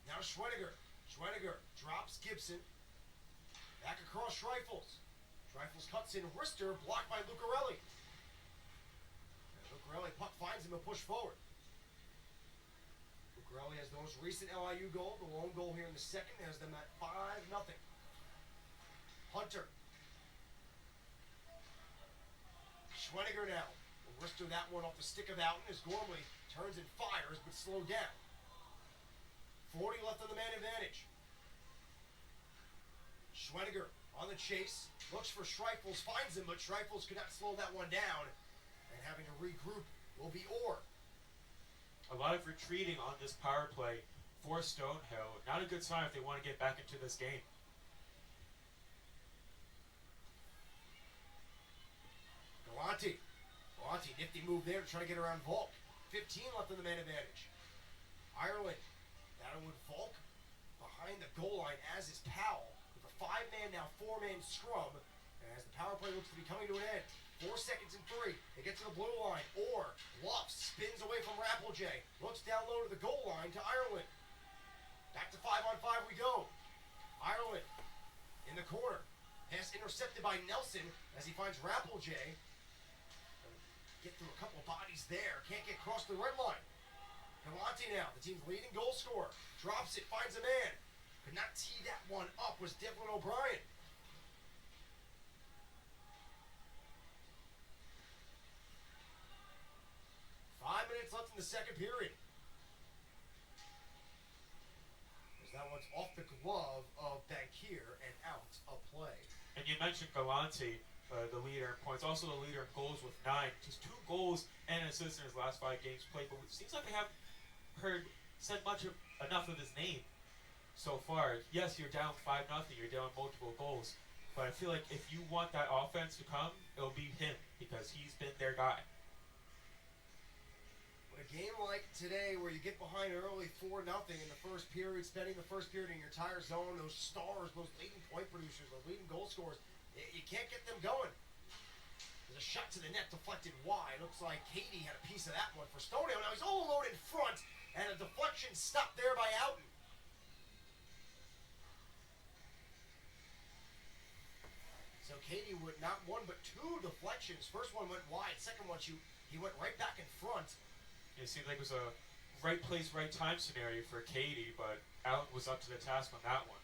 Now Schweniger. Schweniger drops Gibson. Back across Schreifels. Schreifels cuts in. Rister blocked by Lucarelli. And Lucarelli puck finds him and push forward. Lucarelli has the most recent LIU goal. The lone goal here in the second has them at 5-0. Hunter. Schweniger now. Will Rister that one off the stick of Alton as Gormley turns and fires, but slowed down. 40 left on the man advantage. Schweniger on the chase. Looks for Schreifels, finds him, but Schreifels could not slow that one down. And having to regroup will be Orr. A lot of retreating on this power play for Stonehill. Not a good sign if they want to get back into this game. Galante, nifty move there to try to get around Volk. 15 left on the man advantage. Ireland, that'll with Volk behind the goal line, as is Powell. With a 5-man, now 4-man scrum. And as the power play looks to be coming to an end. 4 seconds and 3. They get to the blue line. Orr bluffs, spins away from Rappeljay. Looks down low to the goal line to Ireland. Back to 5-on-5 we go. Ireland in the corner. Pass intercepted by Nelson as he finds Rappeljay. Get through a couple of bodies there. Can't get across the red line. Galante now, the team's leading goal scorer. Drops it, finds a man. Could not tee that one up, was Devlin O'Brien. Minutes left in the second period. As that one's off the glove of Bankir and out of play. And you mentioned Galante, the leader in points, also the leader in goals with 9. Just 2 goals and an assist in his last 5 games played, but it seems like we haven't said enough of his name so far. Yes, you're down 5-0, you're down multiple goals, but I feel like if you want that offense to come, it'll be him, because he's been their guy. A game like today where you get behind early 4-0 in the first period, spending the first period in your entire zone, those stars, those leading point producers, those leading goal scorers, you can't get them going. There's a shot to the net deflected wide. Looks like Katie had a piece of that one for Stonehill. Now he's all alone in front, and a deflection stopped there by Outen. So Katie with not 1 but 2 deflections. First one went wide, second one he went right back in front. It seemed like it was a right place, right time scenario for Katie, but Allen was up to the task on that one.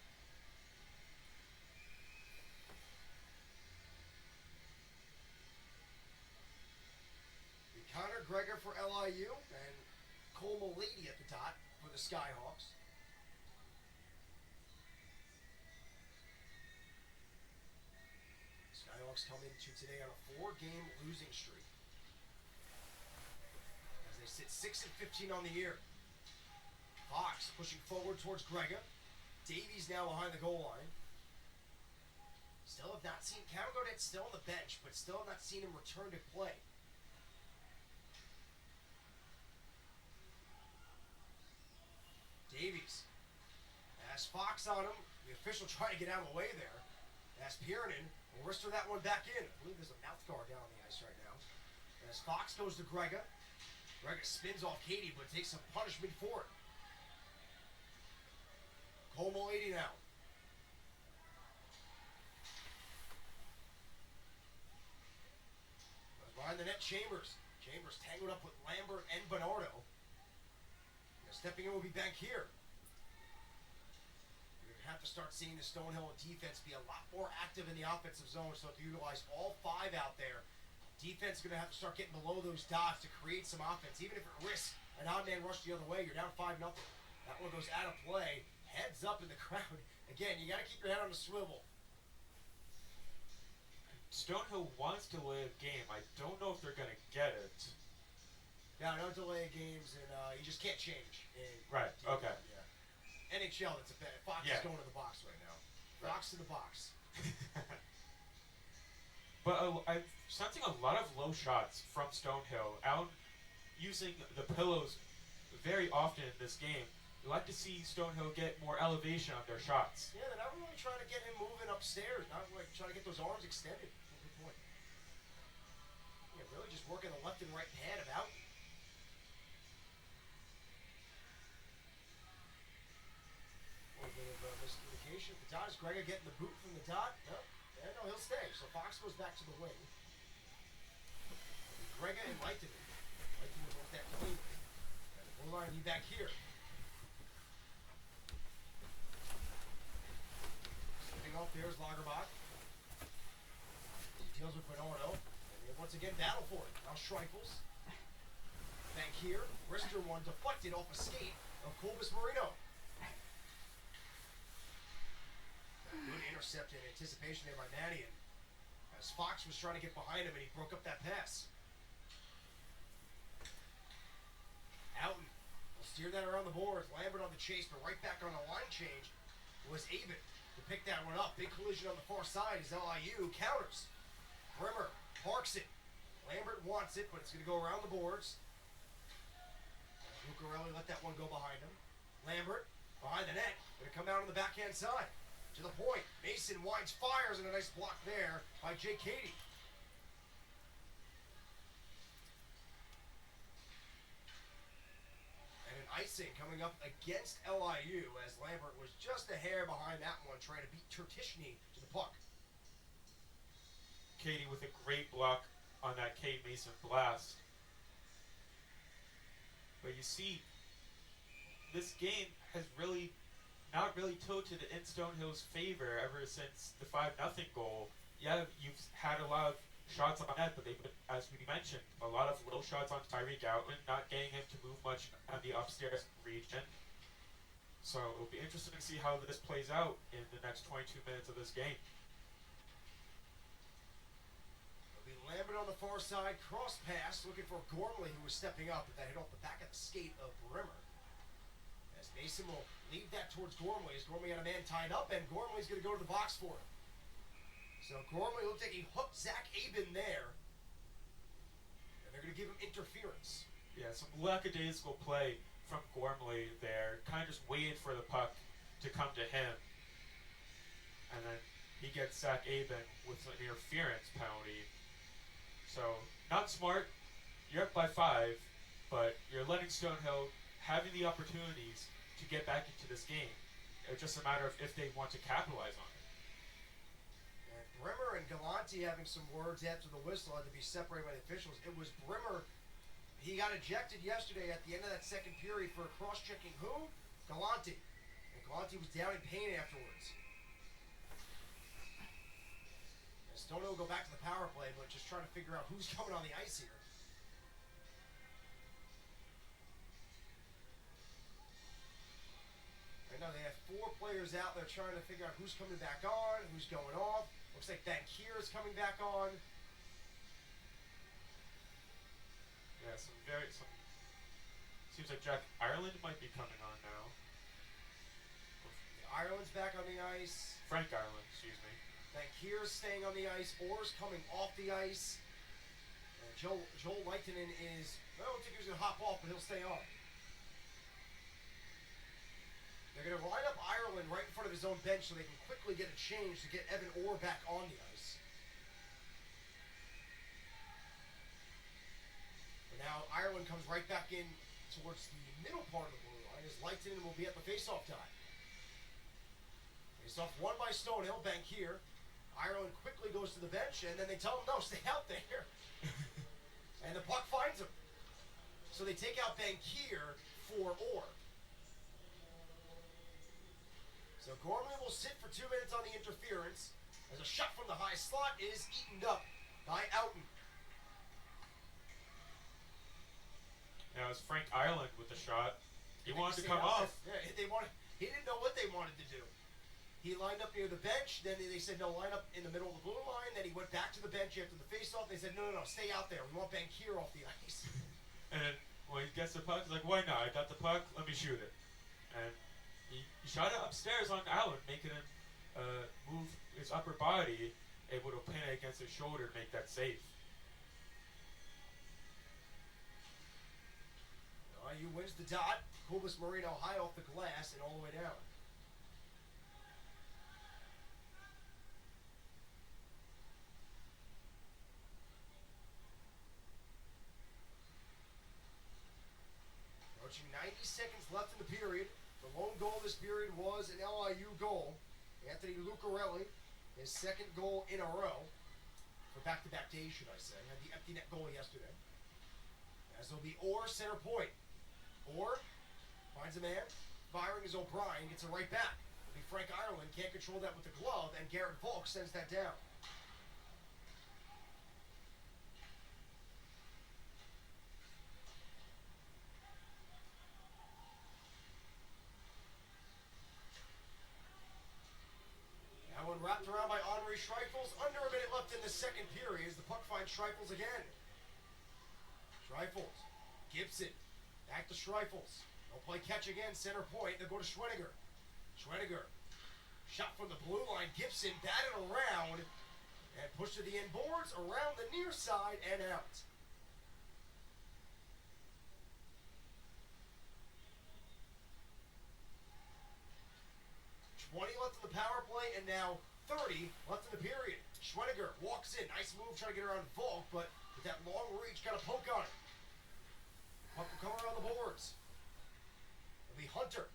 Connor Gregor for LIU and Cole Mulady at the dot for the Skyhawks. Skyhawks come into today on a 4-game losing streak. As they sit at 6 and 15 on the year. Fox pushing forward towards Grega. Davies now behind the goal line. Still have not seen Cameron Gaudet's still on the bench, but still have not seen him return to play. Davies has Fox on him. The official trying to get out of the way there. As Piernan will wrister that one back in. I believe there's a mouth guard down on the ice right now. As Fox goes to Grega. Grega spins off Katie, but takes some punishment for it. Como 80 now. Behind the net, Chambers. Chambers tangled up with Lambert and Bernardo. Stepping in will be back here. You're going to have to start seeing the Stonehill defense be a lot more active in the offensive zone, so to utilize all five out there. Defense is going to have to start getting below those dots to create some offense. Even if it risks an odd man rush the other way, you're down 5-0. That one goes out of play. Heads up in the crowd. Again, you got to keep your head on the swivel. Stonehill wants to delay a game. I don't know if they're going to get it. No, no delay games, and you just can't change. Right, okay. Yeah. NHL, that's a bad. Fox is going to the box right now. Fox to the box. But I'm sensing a lot of low shots from Stonehill. Out using the pillows very often in this game. You like to see Stonehill get more elevation on their shots. Yeah, they're not really trying to get him moving upstairs. Not like trying to get those arms extended. Good point. Yeah, really just working the left and right pad about. A little bit of miscommunication. The dot is Grega getting the boot from the dot. No, yeah, no, he'll stay. So Fox goes back to the wing. Grega and Leighton. Leighton was off that clean. And the blue line, he back here. Off there's Lagerbach. He deals with Bernardo. And once again, battle for it. Now Schreifels. Back here. Wrister one deflected off a skate of Colbus Marino. Good intercept in anticipation there by Mannion. As Fox was trying to get behind him and he broke up that pass. Houghton will steer that around the boards. Lambert on the chase, but right back on the line change was Aben. To pick that one up. Big collision on the far side as LIU counters. Brimmer parks it. Lambert wants it, but it's going to go around the boards. Lucarelli let that one go behind him. Lambert behind the net. Going to come out on the backhand side. To the point. Mason winds, fires, and a nice block there by Jake Cady. Icing coming up against LIU as Lambert was just a hair behind that one trying to beat Tertishny to the puck. Katie with a great block on that Kate Mason blast. But you see, this game has really not really tilted in Stonehill's favor ever since the 5-0 goal. Yeah, you've had a lot of shots on net, but they've been, as we mentioned, a lot of low shots on Tyreek Outland, not getting him to move much on the upstairs region. So it'll be interesting to see how this plays out in the next 22 minutes of this game. It'll be Lambert on the far side, cross pass, looking for Gormley, who was stepping up, but that hit off the back of the skate of Brimmer. As Mason will lead that towards Gormley, as Gormley got a man tied up, and Gormley's going to go to the box for him. So Gormley looks like he hooked Zach Aben there. And they're going to give him interference. Yeah, some lackadaisical play from Gormley there. Kind of just waited for the puck to come to him. And then he gets Zach Aben with an interference penalty. So, not smart. You're up by 5, but you're letting Stonehill having the opportunities to get back into this game. It's just a matter of if they want to capitalize on it. Brimmer and Galante having some words after the whistle had to be separated by the officials. It was Brimmer. He got ejected yesterday at the end of that second period for cross-checking who? Galante. And Galante was down in pain afterwards. And Stonehill will go back to the power play, but just trying to figure out who's coming on the ice here. Right now they have 4 players out there trying to figure out who's coming back on, who's going off. Looks like Bankier is coming back on. Yeah, some Seems like Jack Ireland might be coming on now. Ireland's back on the ice. Frank Ireland, excuse me. Bankier's staying on the ice. Orr's coming off the ice. Joel Lehtinen is, I don't think he's going to hop off, but he'll stay on. They're going to line up Ireland right in front of his own bench so they can quickly get a change to get Evan Orr back on the ice. But now Ireland comes right back in towards the middle part of the blue line as Lehtinen will be at the faceoff time. Faceoff won by Stonehill, Bankier. Ireland quickly goes to the bench, and then they tell him, no, stay out there. And the puck finds him. So they take out Bankier for Orr. So Gormley will sit for 2 minutes on the interference as a shot from the high slot is eaten up by Outen. Now it's Frank Ireland with the shot. He wanted to stayed come out off. there. Yeah, he didn't know what they wanted to do. He lined up near the bench, then they said, no, line up in the middle of the blue line. Then he went back to the bench after the face-off. They said, no, stay out there. We want Bankier off the ice. And when he gets the puck, he's like, why not? I got the puck, let me shoot it. And he shot it upstairs on Allen, making him move his upper body, able to pin it against his shoulder, make that save. LIU wins the dot. Kubas Marino high off the glass and all the way down. Approaching 90 seconds left in the period. The lone goal this period was an LIU goal. Anthony Lucarelli, his second goal in a row. For back-to-back days, should I say. Had the empty net goal yesterday. As will be Orr, center point. Orr finds a man. Firing is O'Brien. Gets it right back. It'll be Frank Ireland. Can't control that with the glove. And Garrett Volk sends that down. Wrapped around by Henri Schreifels. Under a minute left in the second period as the puck finds Schreifels again. Schreifels. Gibson. Back to Schreifels. They'll play catch again. Center point. They'll go to Schweniger. Schweniger. Shot from the blue line. Gibson batted around and pushed to the end boards around the near side and out. Left in the power play, and now 30 left in the period. Schweniger walks in. Nice move trying to get around Volk, but with that long reach, got a poke on it. Puck will come around the boards. It'll be Hunter.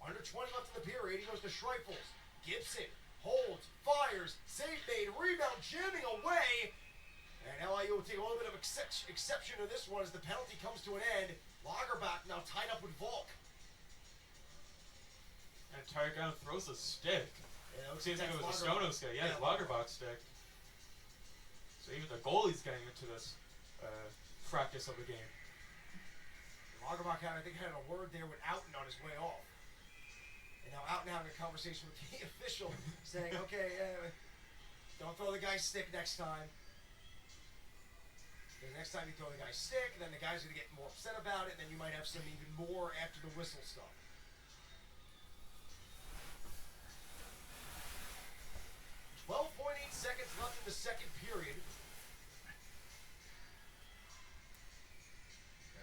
Under 20 left in the period. He goes to Schreifels. Gibson holds, fires, save made, rebound, jamming away. And LIU will take a little bit of exception to this one as the penalty comes to an end. Lagerbach now tied up with Volk. And Tyregown throws a stick. Yeah, It seems like it was a Stonehill stick. Yeah, it's Lagerbach stick. So even the goalie's getting into this fracas of the game. Lagerbach had a word there with Outen on his way off. And now Outen having a conversation with the official saying, okay, don't throw the guy's stick next time. Because next time you throw the guy's stick, then the guy's going to get more upset about it, and then you might have some even more after the whistle stuff. 12.8 seconds left in the second period.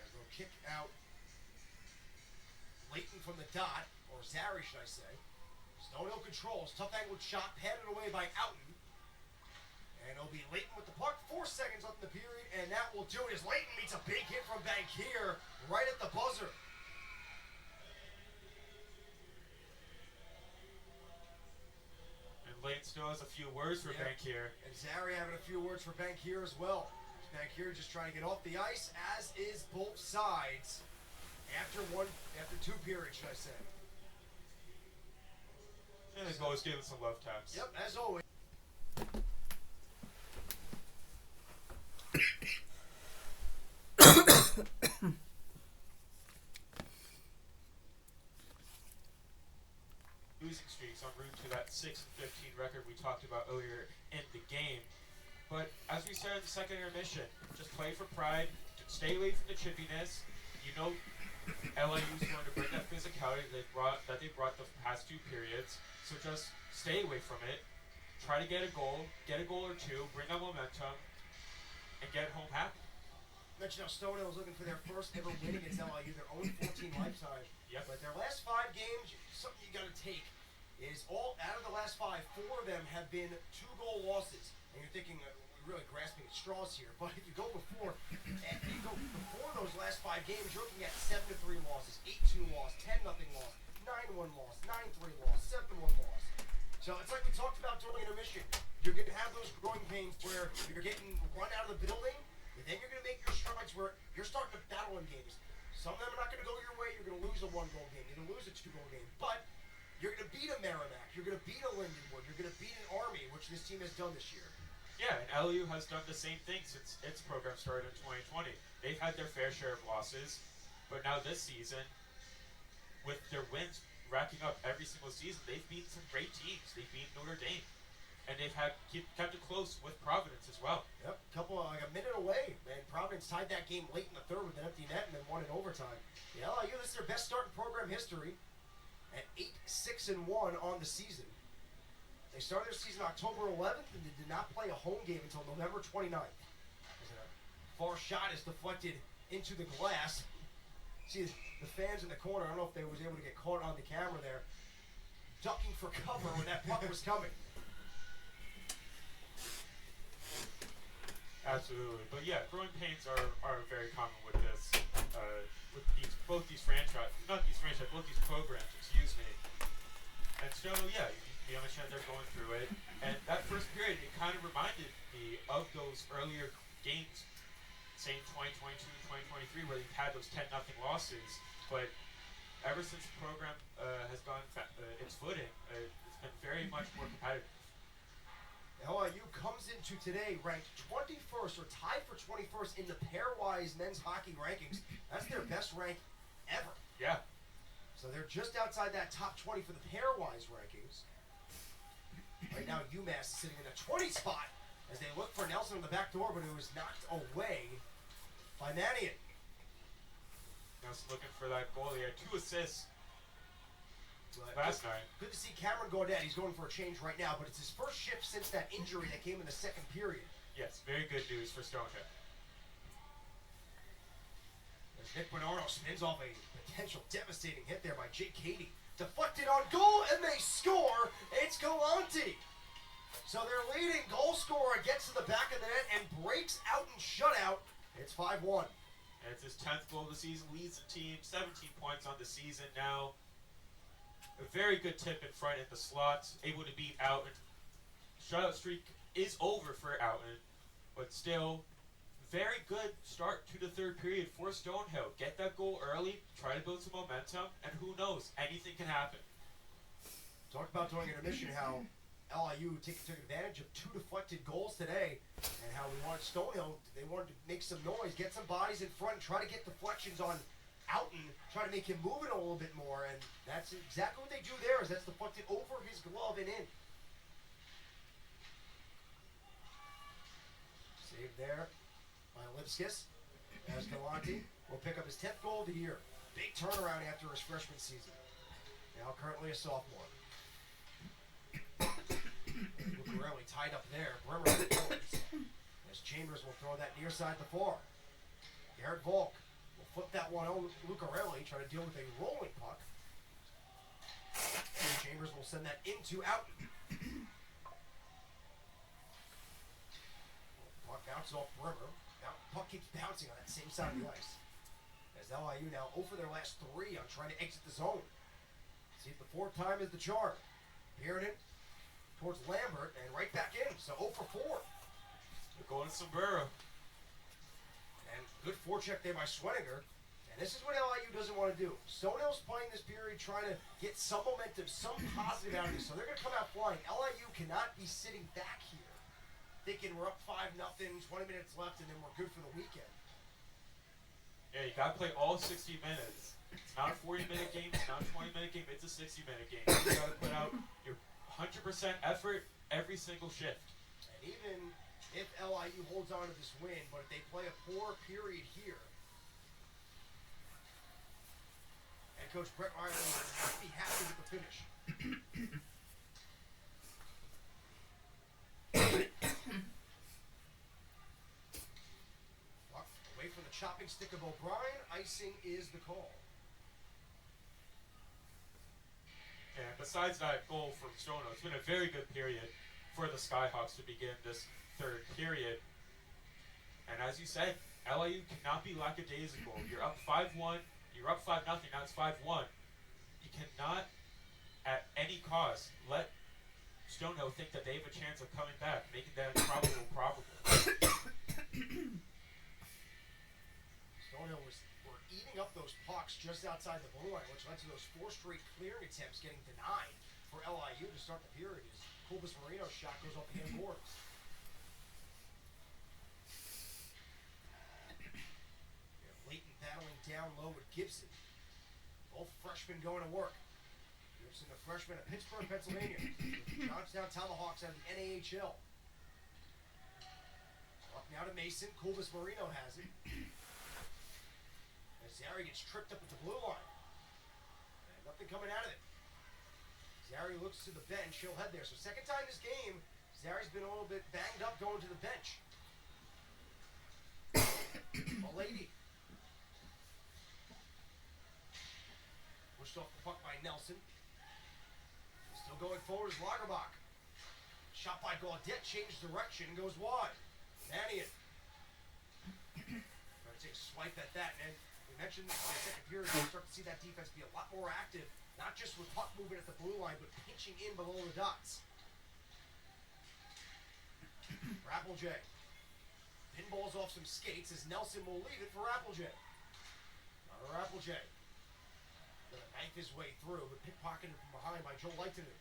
As they'll kick out Leighton from the dot, or Zary, should I say. Stonehill controls. Tough angled shot, padded away by Outen. And it'll be Leighton with the puck. 4 seconds left in the period, and that will do it as Leighton meets a big hit from Bankier right at the buzzer. Leighton still has a few words for Bankier. And Zary having a few words for Bankier as well. Bankier just trying to get off the ice, as is both sides. After 2 periods, should I say. And they've always given some love taps. Yep, as always. Losing streaks en route to that 6-15 record we talked about earlier in the game. But as we said in the second intermission, just play for pride, stay away from the chippiness, You know, LIU is going to bring that physicality that they brought the past two periods. So just stay away from it. Try to get a goal or two, bring that momentum, and get home happy. Mentioned how Stonehill is looking for their first ever win against LIU. They're 0-14 lifetime. Yep. But their last 5 games, something you got to take is all out of the last 5, 4 of them have been 2-goal losses. And you're thinking, we're really grasping at straws here. But if you go before those last 5 games, you're looking at 7-3 losses, 8-2 loss, 10-0 loss, 9-1 loss, 9-3 loss, 7-1 loss. So it's like we talked about during intermission. You're going to have those growing pains where you're getting run out of the building. And then you're going to make your strides where you're starting to battle in games. Some of them are not going to go your way. You're going to lose a 1-goal game. You're going to lose a 2-goal game. But you're going to beat a Merrimack. You're going to beat a Lindenwood. You're going to beat an Army, which this team has done this year. Yeah, and LIU has done the same thing since its program started in 2020. They've had their fair share of losses, but now this season, with their wins racking up every single season, they've beaten some great teams. They've beaten Notre Dame. And they've kept it close with Providence as well. Yep, like a minute away, and Providence tied that game late in the third with an empty net and then won in overtime. The LIU, this is their best start in program history at 8-6-1 on the season. They started their season October 11th and they did not play a home game until November 29th. As a far shot is deflected into the glass. See the fans in the corner, I don't know if they was able to get caught on the camera there, ducking for cover when that puck was coming. Absolutely, but yeah, growing pains are very common with this, with both these programs, excuse me. And so yeah, you understand they're going through it, and that first period, it kind of reminded me of those earlier games, say in 2022, 2023, where they've had those 10-0 losses, but ever since the program has gone its footing, it's been very much more competitive. LIU comes into today ranked 21st or tied for 21st in the pairwise men's hockey rankings. That's their best rank ever. Yeah. So they're just outside that top 20 for the pairwise rankings. Right now, UMass is sitting in the 20 spot as they look for Nelson on the back door, but it was knocked away by Mannion. Nelson looking for that goal. He had 2 assists last night. Good to see Cameron Gaudet. He's going for a change right now, but it's his first shift since that injury that came in the second period. Yes, very good news for Stonehill. As Nick Bernardo spins off a potential devastating hit there by Jake Cady. Deflected on goal, and they score. It's Galante. So their leading goal scorer gets to the back of the net and breaks out in shutout. It's 5-1. And it's his 10th goal of the season, leads the team, 17 points on the season now. A very good tip in front in the slots, able to beat Alton. Shutout streak is over for Alton, but still, very good start to the third period for Stonehill. Get that goal early, try to build some momentum, and who knows, anything can happen. Talked about during intermission how LIU took advantage of 2 deflected goals today, and how we wanted Stonehill, they wanted to make some noise, get some bodies in front, try to get deflections on Alton, try to make him move it a little bit more, and that's exactly what they do there, is that's deflected over his glove and in. Save there by Lipskis, as Galante will pick up his 10th goal of the year. Big turnaround after his freshman season. Now currently a sophomore. Lucarelli tied up there. Brimmer with the points. As Chambers will throw that near side to far. Garrett Volk will flip that one on Lucarelli, trying to deal with a rolling puck. And Chambers will send that into Alton. Puck bounces off Brimmer. Now puck keeps bouncing on that same side of the ice. As LIU now over their last 3 on trying to exit the zone. See if the 4th time is the charm. Pierden towards Lambert and right back in. So 0 for 4. They're going to Sombrero. And good forecheck there by Schwenninger. And this is what LIU doesn't want to do. Stonehill's playing this period trying to get some momentum, some positive out of this. So they're going to come out flying. LIU cannot be sitting back here thinking we're up 5-0, 20 minutes left, and then we're good for the weekend. Yeah, you got to play all 60 minutes. It's not a 40-minute game. It's not a 20-minute game. It's a 60-minute game. You got to put out your 100% effort every single shift. And even if LIU holds on to this win, but if they play a poor period here, coach Brett Riley will not be happy with the finish. Away from the chopping stick of O'Brien, icing is the call. And besides that goal from Stonehill, it's been a very good period for the Skyhawks to begin this third period. And as you said, LIU cannot be lackadaisical. You're up 5-1, you're up 5-0, now it's 5-1. You cannot, at any cost, let Stonehill think that they have a chance of coming back, making that probable. Stonehill were eating up those pucks just outside the blue line, which led to those 4 straight clearing attempts getting denied for LIU to start the period as Cobus Marino's shot goes off the end boards. We have Leighton battling down low with Gibson. Both freshmen going to work. Gibson, a freshman at Pittsburgh, Pennsylvania. The Johnstown Tomahawks out of the NAHL. Up now to Mason. Cobus Marino has it. Zary gets tripped up at the blue line. And nothing coming out of it. Zary looks to the bench. He'll head there. So second time this game, Zary's been a little bit banged up going to the bench. Malady. Pushed off the puck by Nelson. Still going forward is Lagerbach. Shot by Gaudette, changed direction, goes wide. Mannion. Trying to take a swipe at that, and we mentioned this in the second period, we start to see that defense be a lot more active, not just with puck movement at the blue line, but pitching in below the dots. Rappeljay pinballs off some skates as Nelson will leave it for Rappeljay. Another Rappeljay. Gonna knife his way through, but pickpocketed from behind by Joe Leitonen.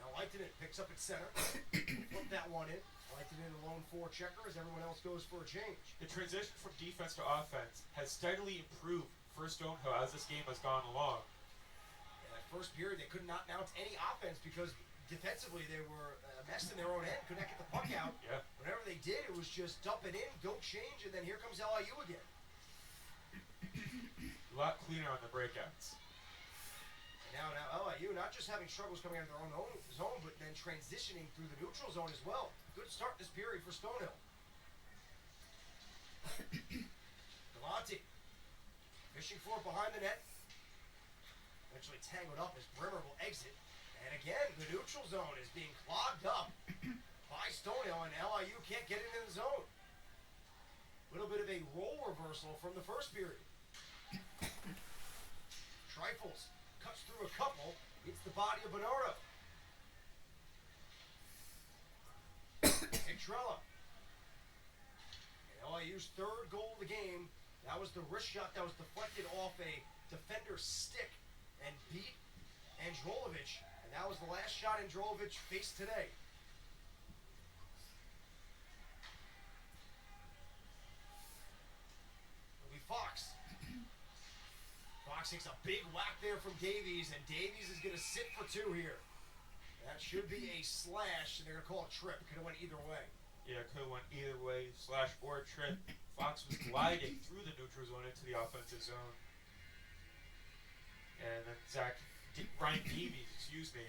Now Leitonen picks up at center. Flip that one in. Leitonen in a lone forechecker as everyone else goes for a change. The transition from defense to offense has steadily improved for Stonehill as this game has gone along. In that first period, they could not mount any offense because defensively they were a mess in their own end, couldn't get the puck out. Yeah. Whenever they did, it was just dump it in, go change, and then here comes LIU again. A lot cleaner on the breakouts. Now LIU not just having struggles coming out of their own zone, but then transitioning through the neutral zone as well. Good start this period for Stonehill. Galante fishing for it behind the net. Eventually tangled up as Brimmer will exit. And again, the neutral zone is being clogged up by Stonehill, and LIU can't get into the zone. A little bit of a role reversal from the first period. Trifles cuts through a couple, hits the body of Bernardo. Trella. And LIU's third goal of the game, that was the wrist shot that was deflected off a defender's stick and beat Androlovic. And that was the last shot Androlovic faced today. It'll be Fox. Fox takes a big whack there from Davies, and Davies is going to sit for 2 here. That should be a slash, and they're going to call it trip. Could have went either way. Yeah, could have went either way, slash or trip. Fox was gliding through the neutral zone into the offensive zone. And then Brian Davies, is the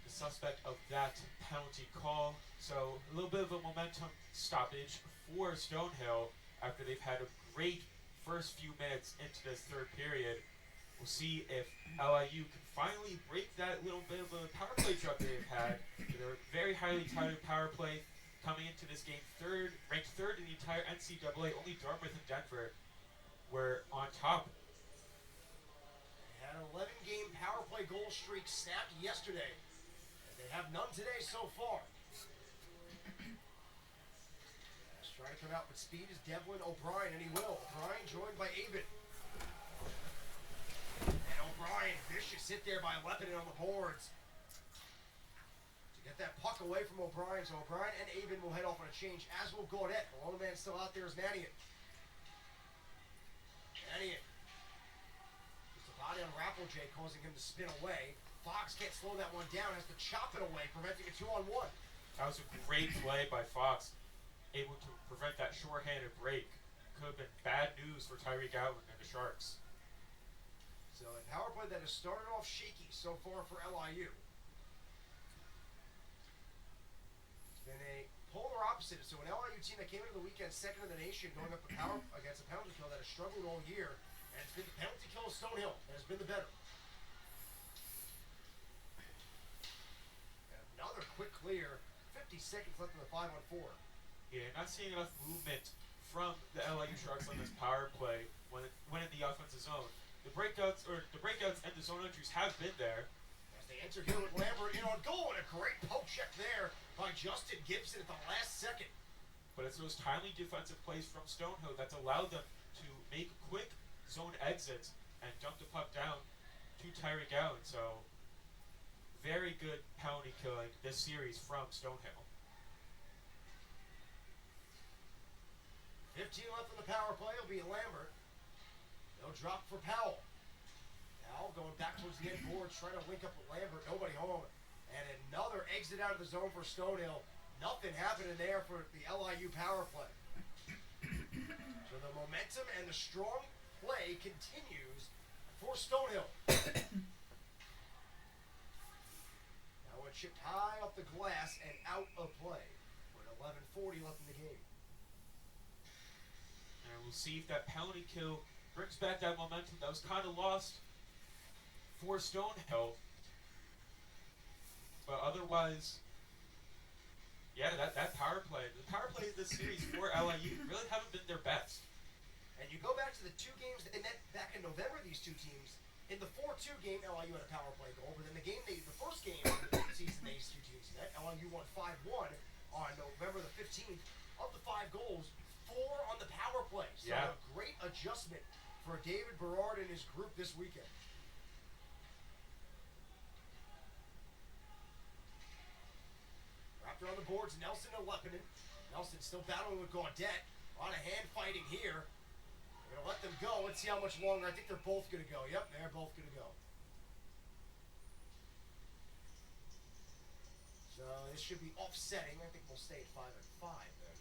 suspect of that penalty call. So a little bit of a momentum stoppage for Stonehill after they've had a great first few minutes into this third period. We'll see if LIU can finally break that little bit of a power play drought they've had. They're very highly touted power play coming into this game, ranked third in the entire NCAA. Only Dartmouth and Denver were on top. They had an 11-game power play goal streak snapped yesterday. And they have none today so far. Trying to come out with speed is Devlin O'Brien, and he will. O'Brien joined by Aben. And O'Brien, vicious hit there by Leppinen on the boards. To get that puck away from O'Brien, so O'Brien and Aben will head off on a change, as will Gaudette. The lone man still out there is Mannion. Mannion. Just a body on Rappeljay, causing him to spin away. Fox can't slow that one down, has to chop it away, preventing a 2-on-1. That was a great play by Fox, able to prevent that shorthanded break. could have been bad news for Tyreek Allen and the Sharks. So a power play that has started off shaky so far for LIU. It's been a polar opposite. So an LIU team that came into the weekend second in the nation, going up the power against a penalty kill that has struggled all year, and it's been the penalty kill of Stonehill that has been the better. And another quick clear. 50 seconds left in the 5-on-4. Yeah, not seeing enough movement from the LIU Sharks on this power play when in the offensive zone. The breakouts and the zone entries have been there. As they enter here with Lambert in on goal, and a great poke check there by Justin Gibson at the last second. But it's those timely defensive plays from Stonehill that's allowed them to make quick zone exits and dump the puck down to Tyreek Allen. So, very good penalty killing this series from Stonehill. 15 left in the power play. It'll be Lambert. No drop for Powell. Powell going back towards the end boards, trying to link up with Lambert. Nobody home. And another exit out of the zone for Stonehill. Nothing happening there for the LIU power play. So the momentum and the strong play continues for Stonehill. Now it's chipped high off the glass and out of play with 11:40 left in the game. And we'll see if that penalty kill brings back that momentum that was kind of lost for Stonehill. But otherwise, yeah, that power play, the power plays this series for LIU really haven't been their best. And you go back to the two games that they met back in November, these two teams. In the 4-2 game, LIU had a power play goal, but in the first game of the season, these two teams met. LIU won 5-1 on November the 15th. Of the 5 goals, 4 on the power play. So Yeah. a great adjustment for David Berard and his group this weekend. Raptor on the boards, Nelson and Lepinen. Nelson still battling with Gaudette. A lot of hand fighting here. They're going to let them go. Let's see how much longer. I think they're both going to go. Yep, they're both going to go. So this should be offsetting. I think we'll stay at 5-5 then.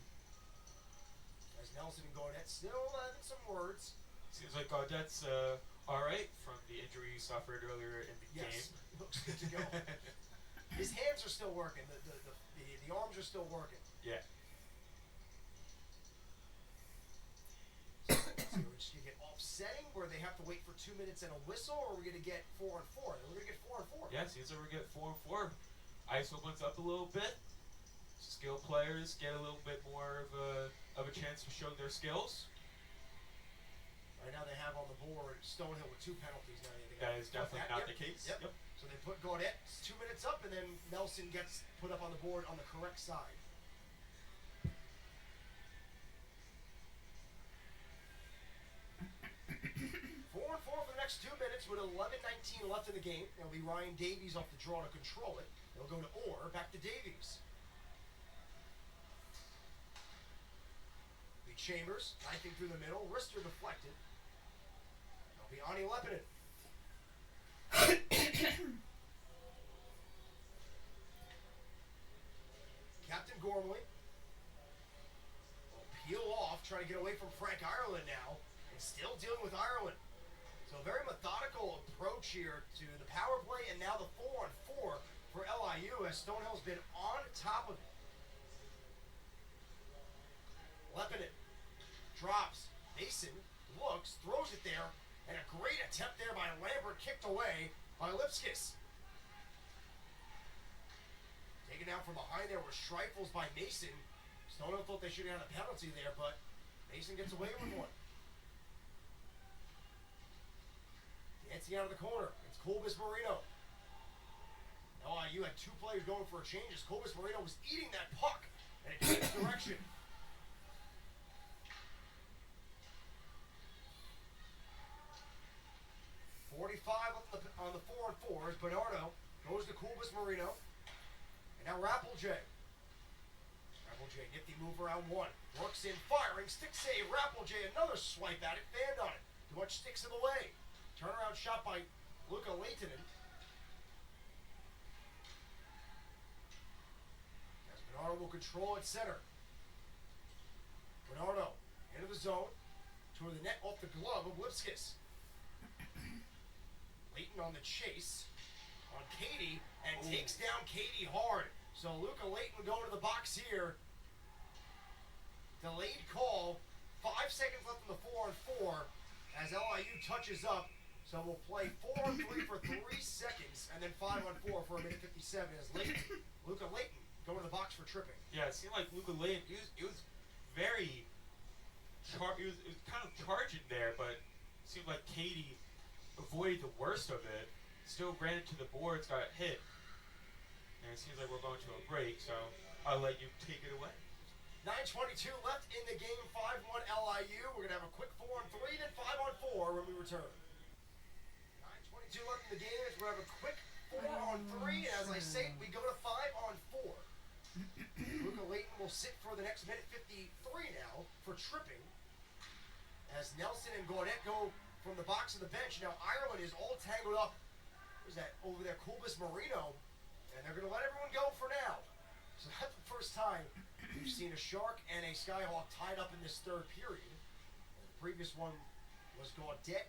As Nelson and Gaudette still having some words. Seems like Gaudette's all right from the injury he suffered earlier in the game. Yes, looks good to go. His hands are still working. The arms are still working. Yeah. So we're just going to get offsetting where they have to wait for 2 minutes and a whistle, or we're going to get 4-on-4? We're going to get 4-on-4. Yeah, seems like we get 4-4. Ice opens up a little bit. Skilled players get a little bit more of a chance to show their skills. Right now they have on the board Stonehill with 2 penalties. Now That is definitely not the Yep. case. Yep. So they put Gaudette 2 minutes up, and then Nelson gets put up on the board on the correct side. Four and four for the next 2 minutes with 11:19 left in the game. It'll be Ryan Davies off the draw to control it. They'll go to Orr, back to Davies. Be Chambers, knifing through the middle, wrister deflected. It'll be Ani Lepinen. Captain Gormley will peel off, trying to get away from Frank Ireland now, and still dealing with Ireland. So a very methodical approach here to the power play, and now the 4-on-4 for LIU, as Stonehill's been on top of it. Lepinen drops. Mason looks, throws it there, and a great attempt there by Lambert, kicked away by Lipskis. Taken down from behind there with Schreifels by Mason. Stonehill thought they should have had a penalty there, but Mason gets away with one. Dancing out of the corner. It's Colbus Marino. LIU had 2 players going for a change as Colbus Marino was eating that puck, and it changed direction. On the 4-on-4 as Bernardo goes to Colbus Marino. And now Rappeljay. Rappeljay, nifty move around 1. Works in, firing, stick save. Rappeljay, another swipe at it, fanned on it. Too much sticks in the way. Turnaround shot by Luka Lehtinen. As Bernardo will control at center. Bernardo into the zone. toward the net off the glove of Lipskis. Leighton on the chase on Katie and takes down Katie hard. So Luca Leighton going to the box here. Delayed call. 5 seconds left in the 4-on-4 as LIU touches up. So we'll play 4-on-3 for 3 seconds and then 5-on-4 for a minute 57 as Luca Leighton going to the box for tripping. Yeah, it seemed like Luca Leighton, he was very, he was kind of charging there, but it seemed like Katie avoided the worst of it, still ran into the boards, got hit, and it seems like we're going to a break, so I'll let you take it away. 9:22 left in the game, 5-1 LIU. We're going to have a quick 4-on-3, then 5-on-4 when we return. 9:22 left in the game, we're going to have a quick 4-on-3, and as I say, we go to 5-on-4. Luca Leighton will sit for the next minute 53 now for tripping, as Nelson and Gaudet go from the box to the bench. Now Ireland is all tangled up. Who's that over there? Kulbis Marino. And they're going to let everyone go for now. So that's the first time we've seen a Shark and a Skyhawk tied up in this third period. And the previous one was Gaudet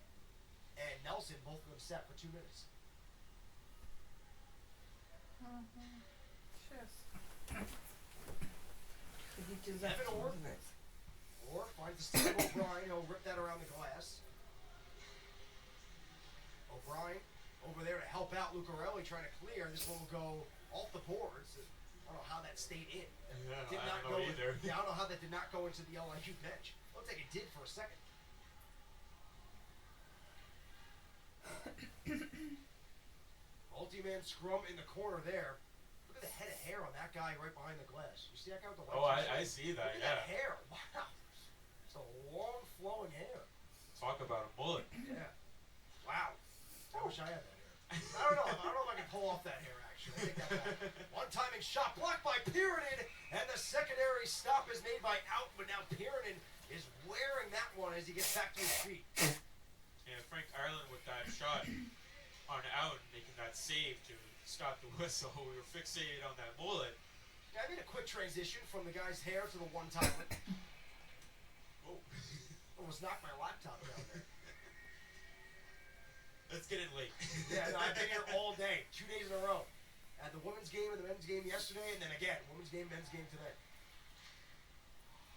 and Nelson, both of them set for 2 minutes. Evan Orr finds the stick of O'Brien. He'll rip that around the glass. O'Brien over there to help out Lucarelli trying to clear. This one will go off the boards. I don't know how that stayed in. Yeah, Did I not don't know go either. Yeah, I don't know how that did not go into the LIU bench. Looks like it did for a second. Multi-man scrum in the corner there. Look at the head of hair on that guy right behind the glass. You see that guy with the white Oh, t-shirt? I see that, Look at yeah. that hair. Wow. It's a long flowing hair. Talk about a mullet. Yeah. Wow. I wish I had that hair. I don't know if I can pull off that hair, actually. I take that back. One-timing shot blocked by Pieronin, and the secondary stop is made by Out, but now Pieronin is wearing that one as he gets back to his feet. And Frank Ireland with that shot on Out, making that save to stop the whistle. We were fixated on that mullet. Yeah, I made a quick transition from the guy's hair to the one-time. Oh. Almost knocked my laptop down there. It's getting late. Yeah, no, I've been here all day, 2 days in a row. At the women's game and the men's game yesterday, and then again, women's game, men's game today.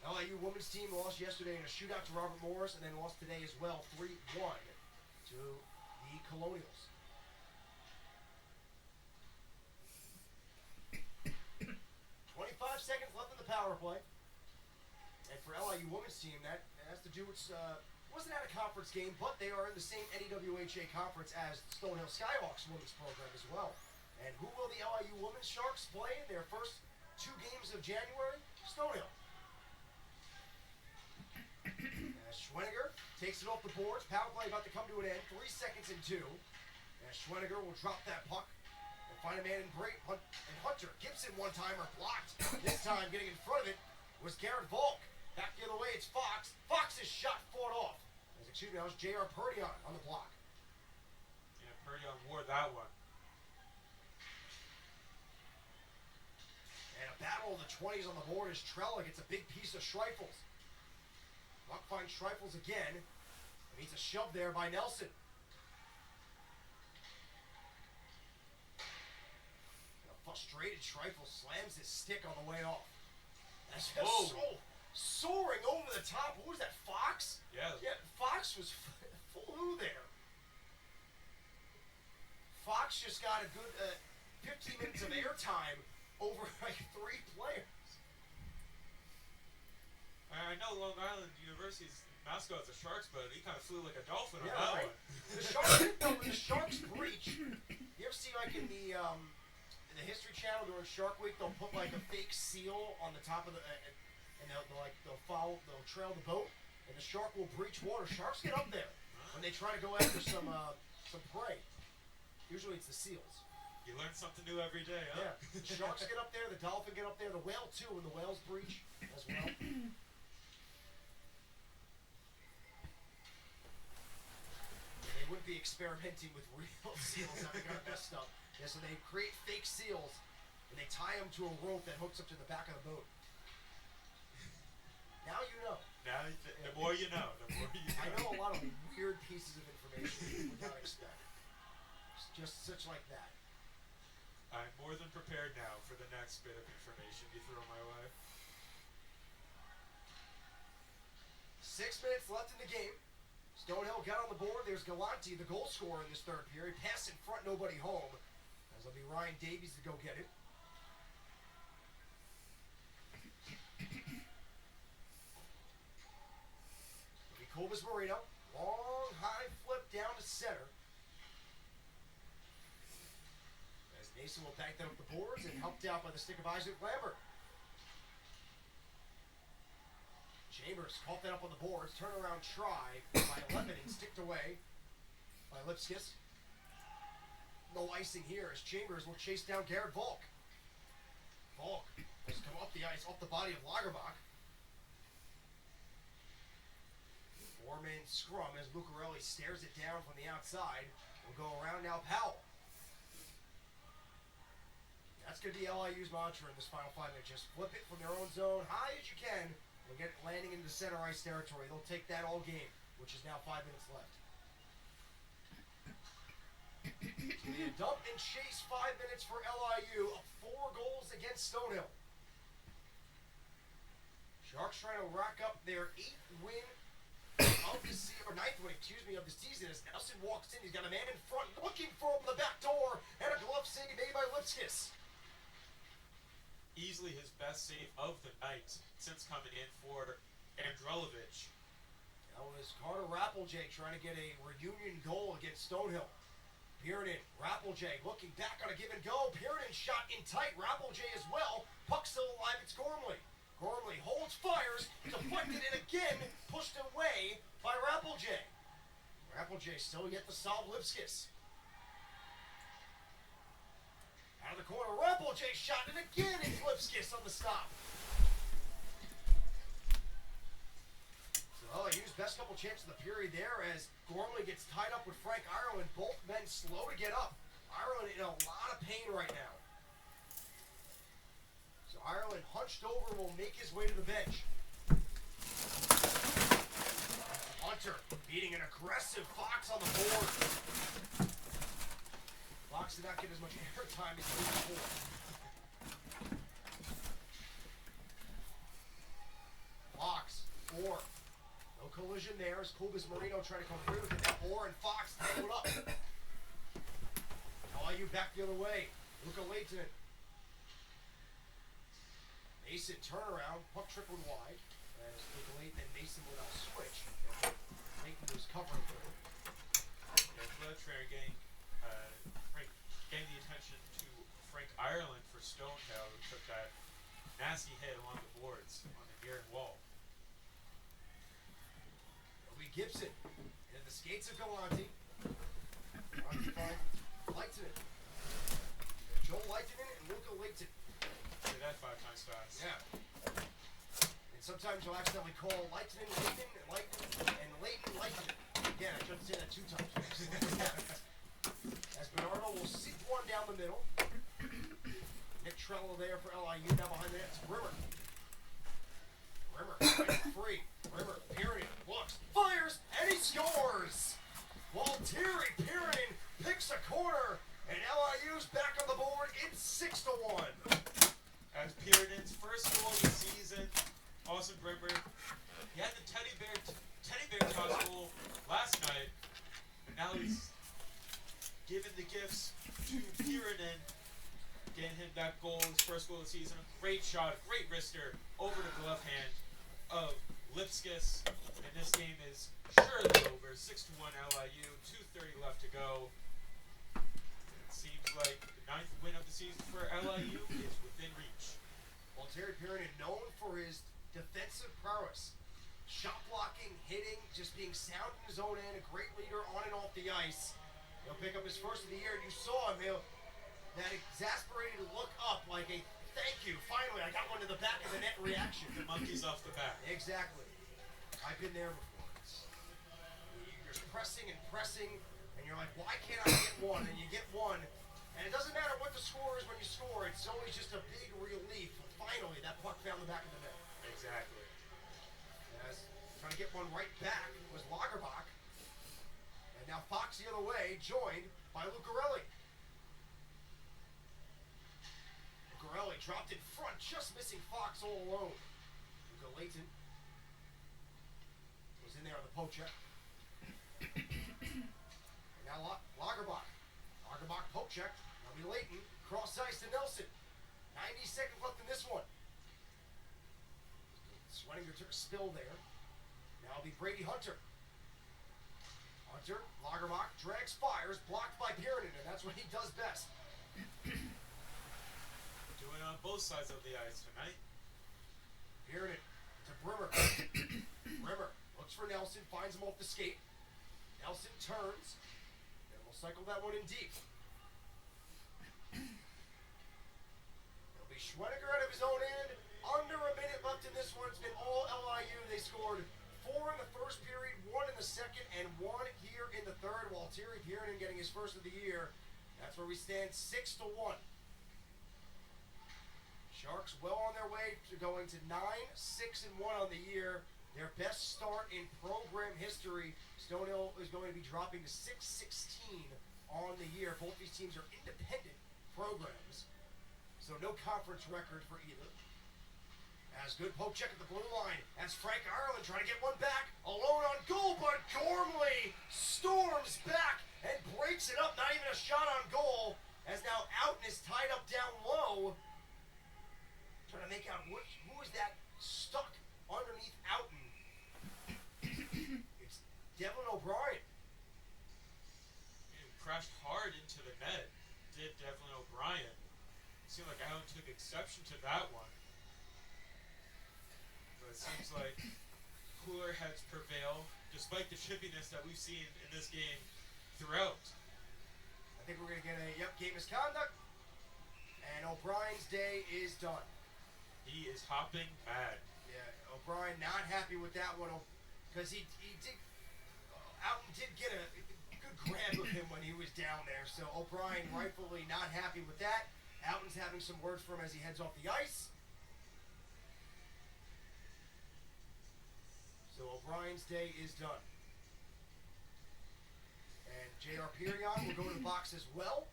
LIU women's team lost yesterday in a shootout to Robert Morris, and then lost today as well, 3-1 to the Colonials. 25 seconds left in the power play. And for LIU women's team, that has to do with, wasn't at a conference game, but they are in the same NEWHA conference as the Stonehill Skyhawks women's program as well. And who will the LIU women's Sharks play in their first 2 games of January? Stonehill. Schweniger takes it off the boards. Power play about to come to an end. 3 seconds and 2. And Schweniger will drop that puck and find a man in break. And Hunter Gibson one-timer blocked. This time getting in front of it was Garrett Volk. Back the other way, it's Fox. Fox's shot fought off. Excuse me, that was J.R. Perdion on the block. Yeah, Perdion wore that one. And a battle of the 20s on the board as Trella gets a big piece of Schreifels. Buck finds Schreifels again. And he's a shove there by Nelson. And a frustrated Schreifels slams his stick on the way off. That's just soaring over the top. Who was that, Fox? Yeah. Yeah, Fox was flew there. Fox just got a good 15 minutes of airtime over like 3 players. I know Long Island University's mascot is a Sharks, but he kind of flew like a dolphin on Yeah, that right. one. The Sharks breach. You ever see like in the History Channel during Shark Week, they'll put like a fake seal on the top of the and they'll trail the boat, and the shark will breach water. Sharks get up there when they try to go after some prey. Usually it's the seals. You learn something new every day, huh? Yeah, the sharks get up there, the dolphin get up there, the whale too, and the whales breach as well. They wouldn't be experimenting with real seals that they got messed up. Yeah, so they create fake seals, and they tie them to a rope that hooks up to the back of the boat. Now you know. Now, the more you know, the more you just such like that. I'm more than prepared now for the next bit of information you throw my way. 6 minutes left in the game. Stonehill got on the board. There's Galante, the goal scorer in this third period. Pass in front, nobody home. As it'll be Ryan Davies to go get it. It'll be Cobus Marino. Long, high flip down to center. As Mason will back that up the boards and helped out by the stick of Isaac Lambert. Chambers caught that up on the boards. Turnaround try by Lebanon, sticked away by Lipskis. No icing here as Chambers will chase down Garrett Volk. Volk has come up the ice, off the body of Lagerbach. Four-man scrum as Lucarelli stares it down from the outside. Will go around now Powell. That's going to be LIU's mantra in this final 5 minutes. Just flip it from their own zone, high as you can. They'll get it landing into center ice territory. They'll take that all game, which is now 5 minutes left. It's going to be a dump and chase 5 minutes for LIU. Up 4 goals against Stonehill. Sharks trying to rack up their 8th win of the season, or 9th win, of the season. As Nelson walks in, he's got a man in front looking for him on the back door, and a glove save made by Lipskis. Easily his best save of the night since coming in for Andrelovich. That was Carter Rappeljay trying to get a reunion goal against Stonehill. Pierden, Rappeljay looking back on a give and go. Pierden shot in tight. Rappeljay as well. Puck still alive. It's Gormley. Gormley holds, fires, deflected, and again pushed away by Rappeljay. Rappeljay still yet to solve Lipskis. Out of the corner, Rappeljay shot, and again it's Lipskis on the stop. So LIU's best couple chances of the period there as Gormley gets tied up with Frank Ireland. Both men slow to get up. Ireland in a lot of pain right now. So Ireland hunched over will make his way to the bench. Hunter beating an aggressive Fox on the board. Fox did not get as much airtime as he did before. Fox, Orr. No collision there as Cobus Marino trying to come through with it. Orr and Fox tangled up. LIU back the other way. Luca Layton. Mason turnaround, puck trickled wide. As Luca Layton and Mason will now switch. Layton was covering through. Getting the attention to Frank Ireland for Stonehill, who took that nasty hit along the boards on the near wall. It'll be Gibson. And the skates of Galante. Galante finds Leitinen. Joel Leitinen and Luca Layton. Say that 5 times fast. Yeah. And sometimes you'll accidentally call Leitinen, Layton, and Layton, Leitinen. Again, I tried to say that 2 times. As Bernardo will seek one down the middle. Nick Trello there for LIU. Now behind the net, it's Rimmer. Rimmer, free. Rimmer, Pierden, looks, fires, and he scores! Walteri Pierden picks a corner, and LIU's back on the board. It's 6-1. As Pierden's first goal of the season, Austin Brimmer, he had the teddy bear toss goal last night, and now he's giving the gifts to Pierden, getting him that goal, his first goal of the season. A great shot, a great wrister over the glove hand of Lipskis, and this game is surely over. 6-1 LIU, 2:30 left to go. It seems like the 9th win of the season for LIU is within reach. Walteri Pierden known for his defensive prowess. Shot blocking, hitting, just being sound in his own end, a great leader on and off the ice. He'll pick up his first of the year, and you saw him, that exasperated look up like a thank you, finally, I got one to the back of the net reaction. The monkey's off the back. Exactly. I've been there before. You're pressing and pressing, and you're like, why can't I get one? And you get one, and it doesn't matter what the score is when you score, it's always just a big relief. Finally, that puck found the back of the net. Exactly. As trying to get one right back was Lagerbach. And now Fox the other way, joined by Lucarelli. Lucarelli dropped in front, just missing Fox all alone. Luca Layton was in there on the poke check. And now Lagerbach. Lagerbach poke check. Now be Layton. Cross ice to Nelson. 90 seconds left in this one. Sweninger took a spill there. Now it'll be Brady Hunter. Hunter, Lagerbach, drags, fires, blocked by Piernan, and that's what he does best. Doing on both sides of the ice tonight. Piernan to Brimmer. Brimmer looks for Nelson, finds him off the skate. Nelson turns, and we'll cycle that one in deep. It'll be Schweniger out of his own end. Under a minute left in this one. It's been all LIU. They scored 4 in the first period, 1 in the second, and 1 here in the third, while Terry Piernan getting his first of the year. That's where we stand 6-1. Sharks well on their way to going to 9-6-1 on the year. Their best start in program history. Stonehill is going to be dropping to 6-16 on the year. Both these teams are independent programs, so no conference record for either. As good poke check at the blue line. As Frank Ireland trying to get one back. Alone on goal, but Gormley storms back and breaks it up. Not even a shot on goal. As now Outen is tied up down low. Trying to make out who is that stuck underneath Outen. It's Devin O'Brien. He crashed hard into the net. Did Devlin O'Brien. Seemed like Outen took exception to that one. It seems like cooler heads prevail, despite the chippiness that we've seen in this game throughout. I think we're going to get a game misconduct, and O'Brien's day is done. He is hopping mad. Yeah, O'Brien not happy with that one, because he did, Outen did get a good grab of him when he was down there, so O'Brien rightfully not happy with that. Outen's having some words for him as he heads off the ice. So O'Brien's day is done. And J.R. Perion will go to the box as well.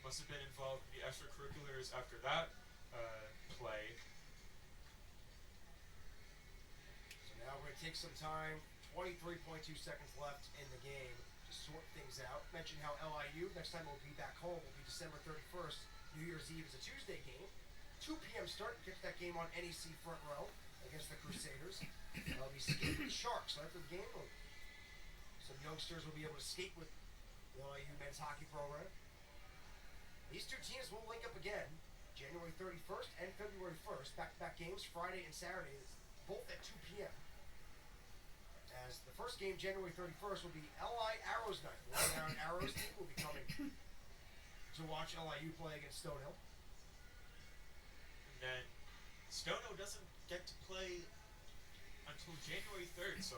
Must have been involved in the extracurriculars after that play. So now we're going to take some time. 23.2 seconds left in the game to sort things out. Mention how LIU, next time we'll be back home, will be December 31st. New Year's Eve is a Tuesday game. 2 p.m. start. Catch that game on NEC Front Row against the Crusaders. They'll be skating with the Sharks. So after the game, some youngsters will be able to skate with the LIU men's hockey program. These two teams will link up again January 31st and February 1st. Back-to-back games, Friday and Saturday, both at 2 p.m. As the first game, January 31st, will be LI Arrows night. The Long Island Arrows team will be coming to watch LIU play against Stonehill. And then Stonehill doesn't get to play until January 3rd, so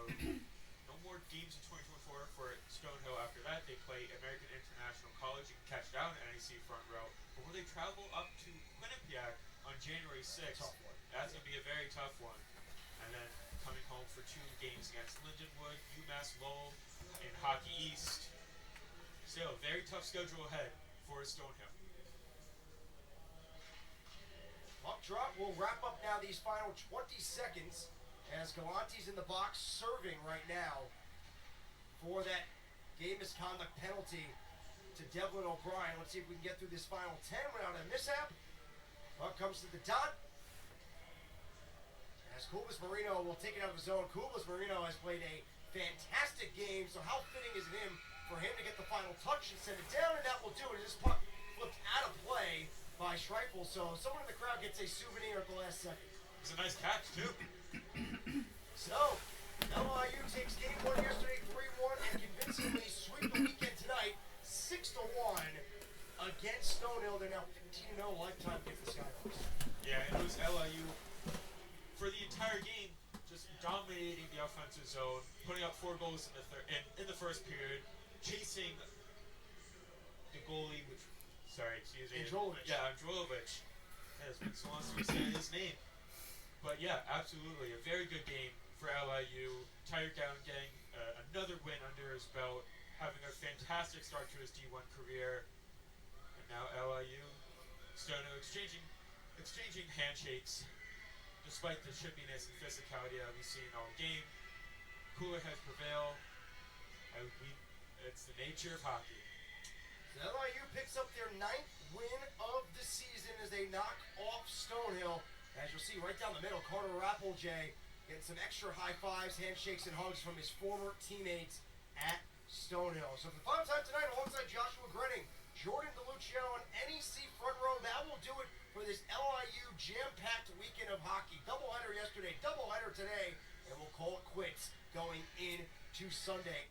no more games in 2024 for Stonehill. After that, they play American International College. You can catch that on NEC Front Row. Before they travel up to Quinnipiac on January 6th. Tough one. That's going to be a very tough one. And then coming home for 2 games against Lindenwood, UMass Lowell, and Hockey East. Still, very tough schedule ahead for Stonehill. Puck drop. We'll wrap up now these final 20 seconds as Galante's in the box serving right now for that game misconduct penalty to Devlin O'Brien. Let's see if we can get through this final 10 without a mishap. Puck comes to the dot. As Kubas Marino will take it out of the zone. Kubas Marino has played a fantastic game, so how fitting is it for him to get the final touch and send it down, and that will do it. This puck flipped out of play by Schreifel, so someone in the crowd gets a souvenir at the last second. It's a nice catch, too. So, LIU takes game 1 yesterday, 3-1, and convincingly sweep the weekend tonight, 6-1 against Stonehill. They're now 15-0 lifetime against the Skyhawks. Yeah, and it was LIU for the entire game, just dominating the offensive zone, putting up 4 goals in the first period, chasing the goalie, Androlovic. Yeah, Androlovic. Yeah, it's been so long since we said his name. But yeah, absolutely, a very good game for LIU. Tired down getting a another win under his belt, having a fantastic start to his D1 career. And now LIU, Stonehill exchanging handshakes, despite the chippiness and physicality that we've seen all game. Cooler heads prevail. It's the nature of hockey. So LIU picks up their 9th win of the season as they knock off Stonehill. As you'll see right down the middle, Carter Rappeljay getting some extra high fives, handshakes, and hugs from his former teammates at Stonehill. So for the final time tonight, alongside Joshua Grenning, Jordan DeLuciano, and NEC Front Row, that will do it for this LIU jam-packed weekend of hockey. Doubleheader yesterday, doubleheader today, and we'll call it quits going into Sunday.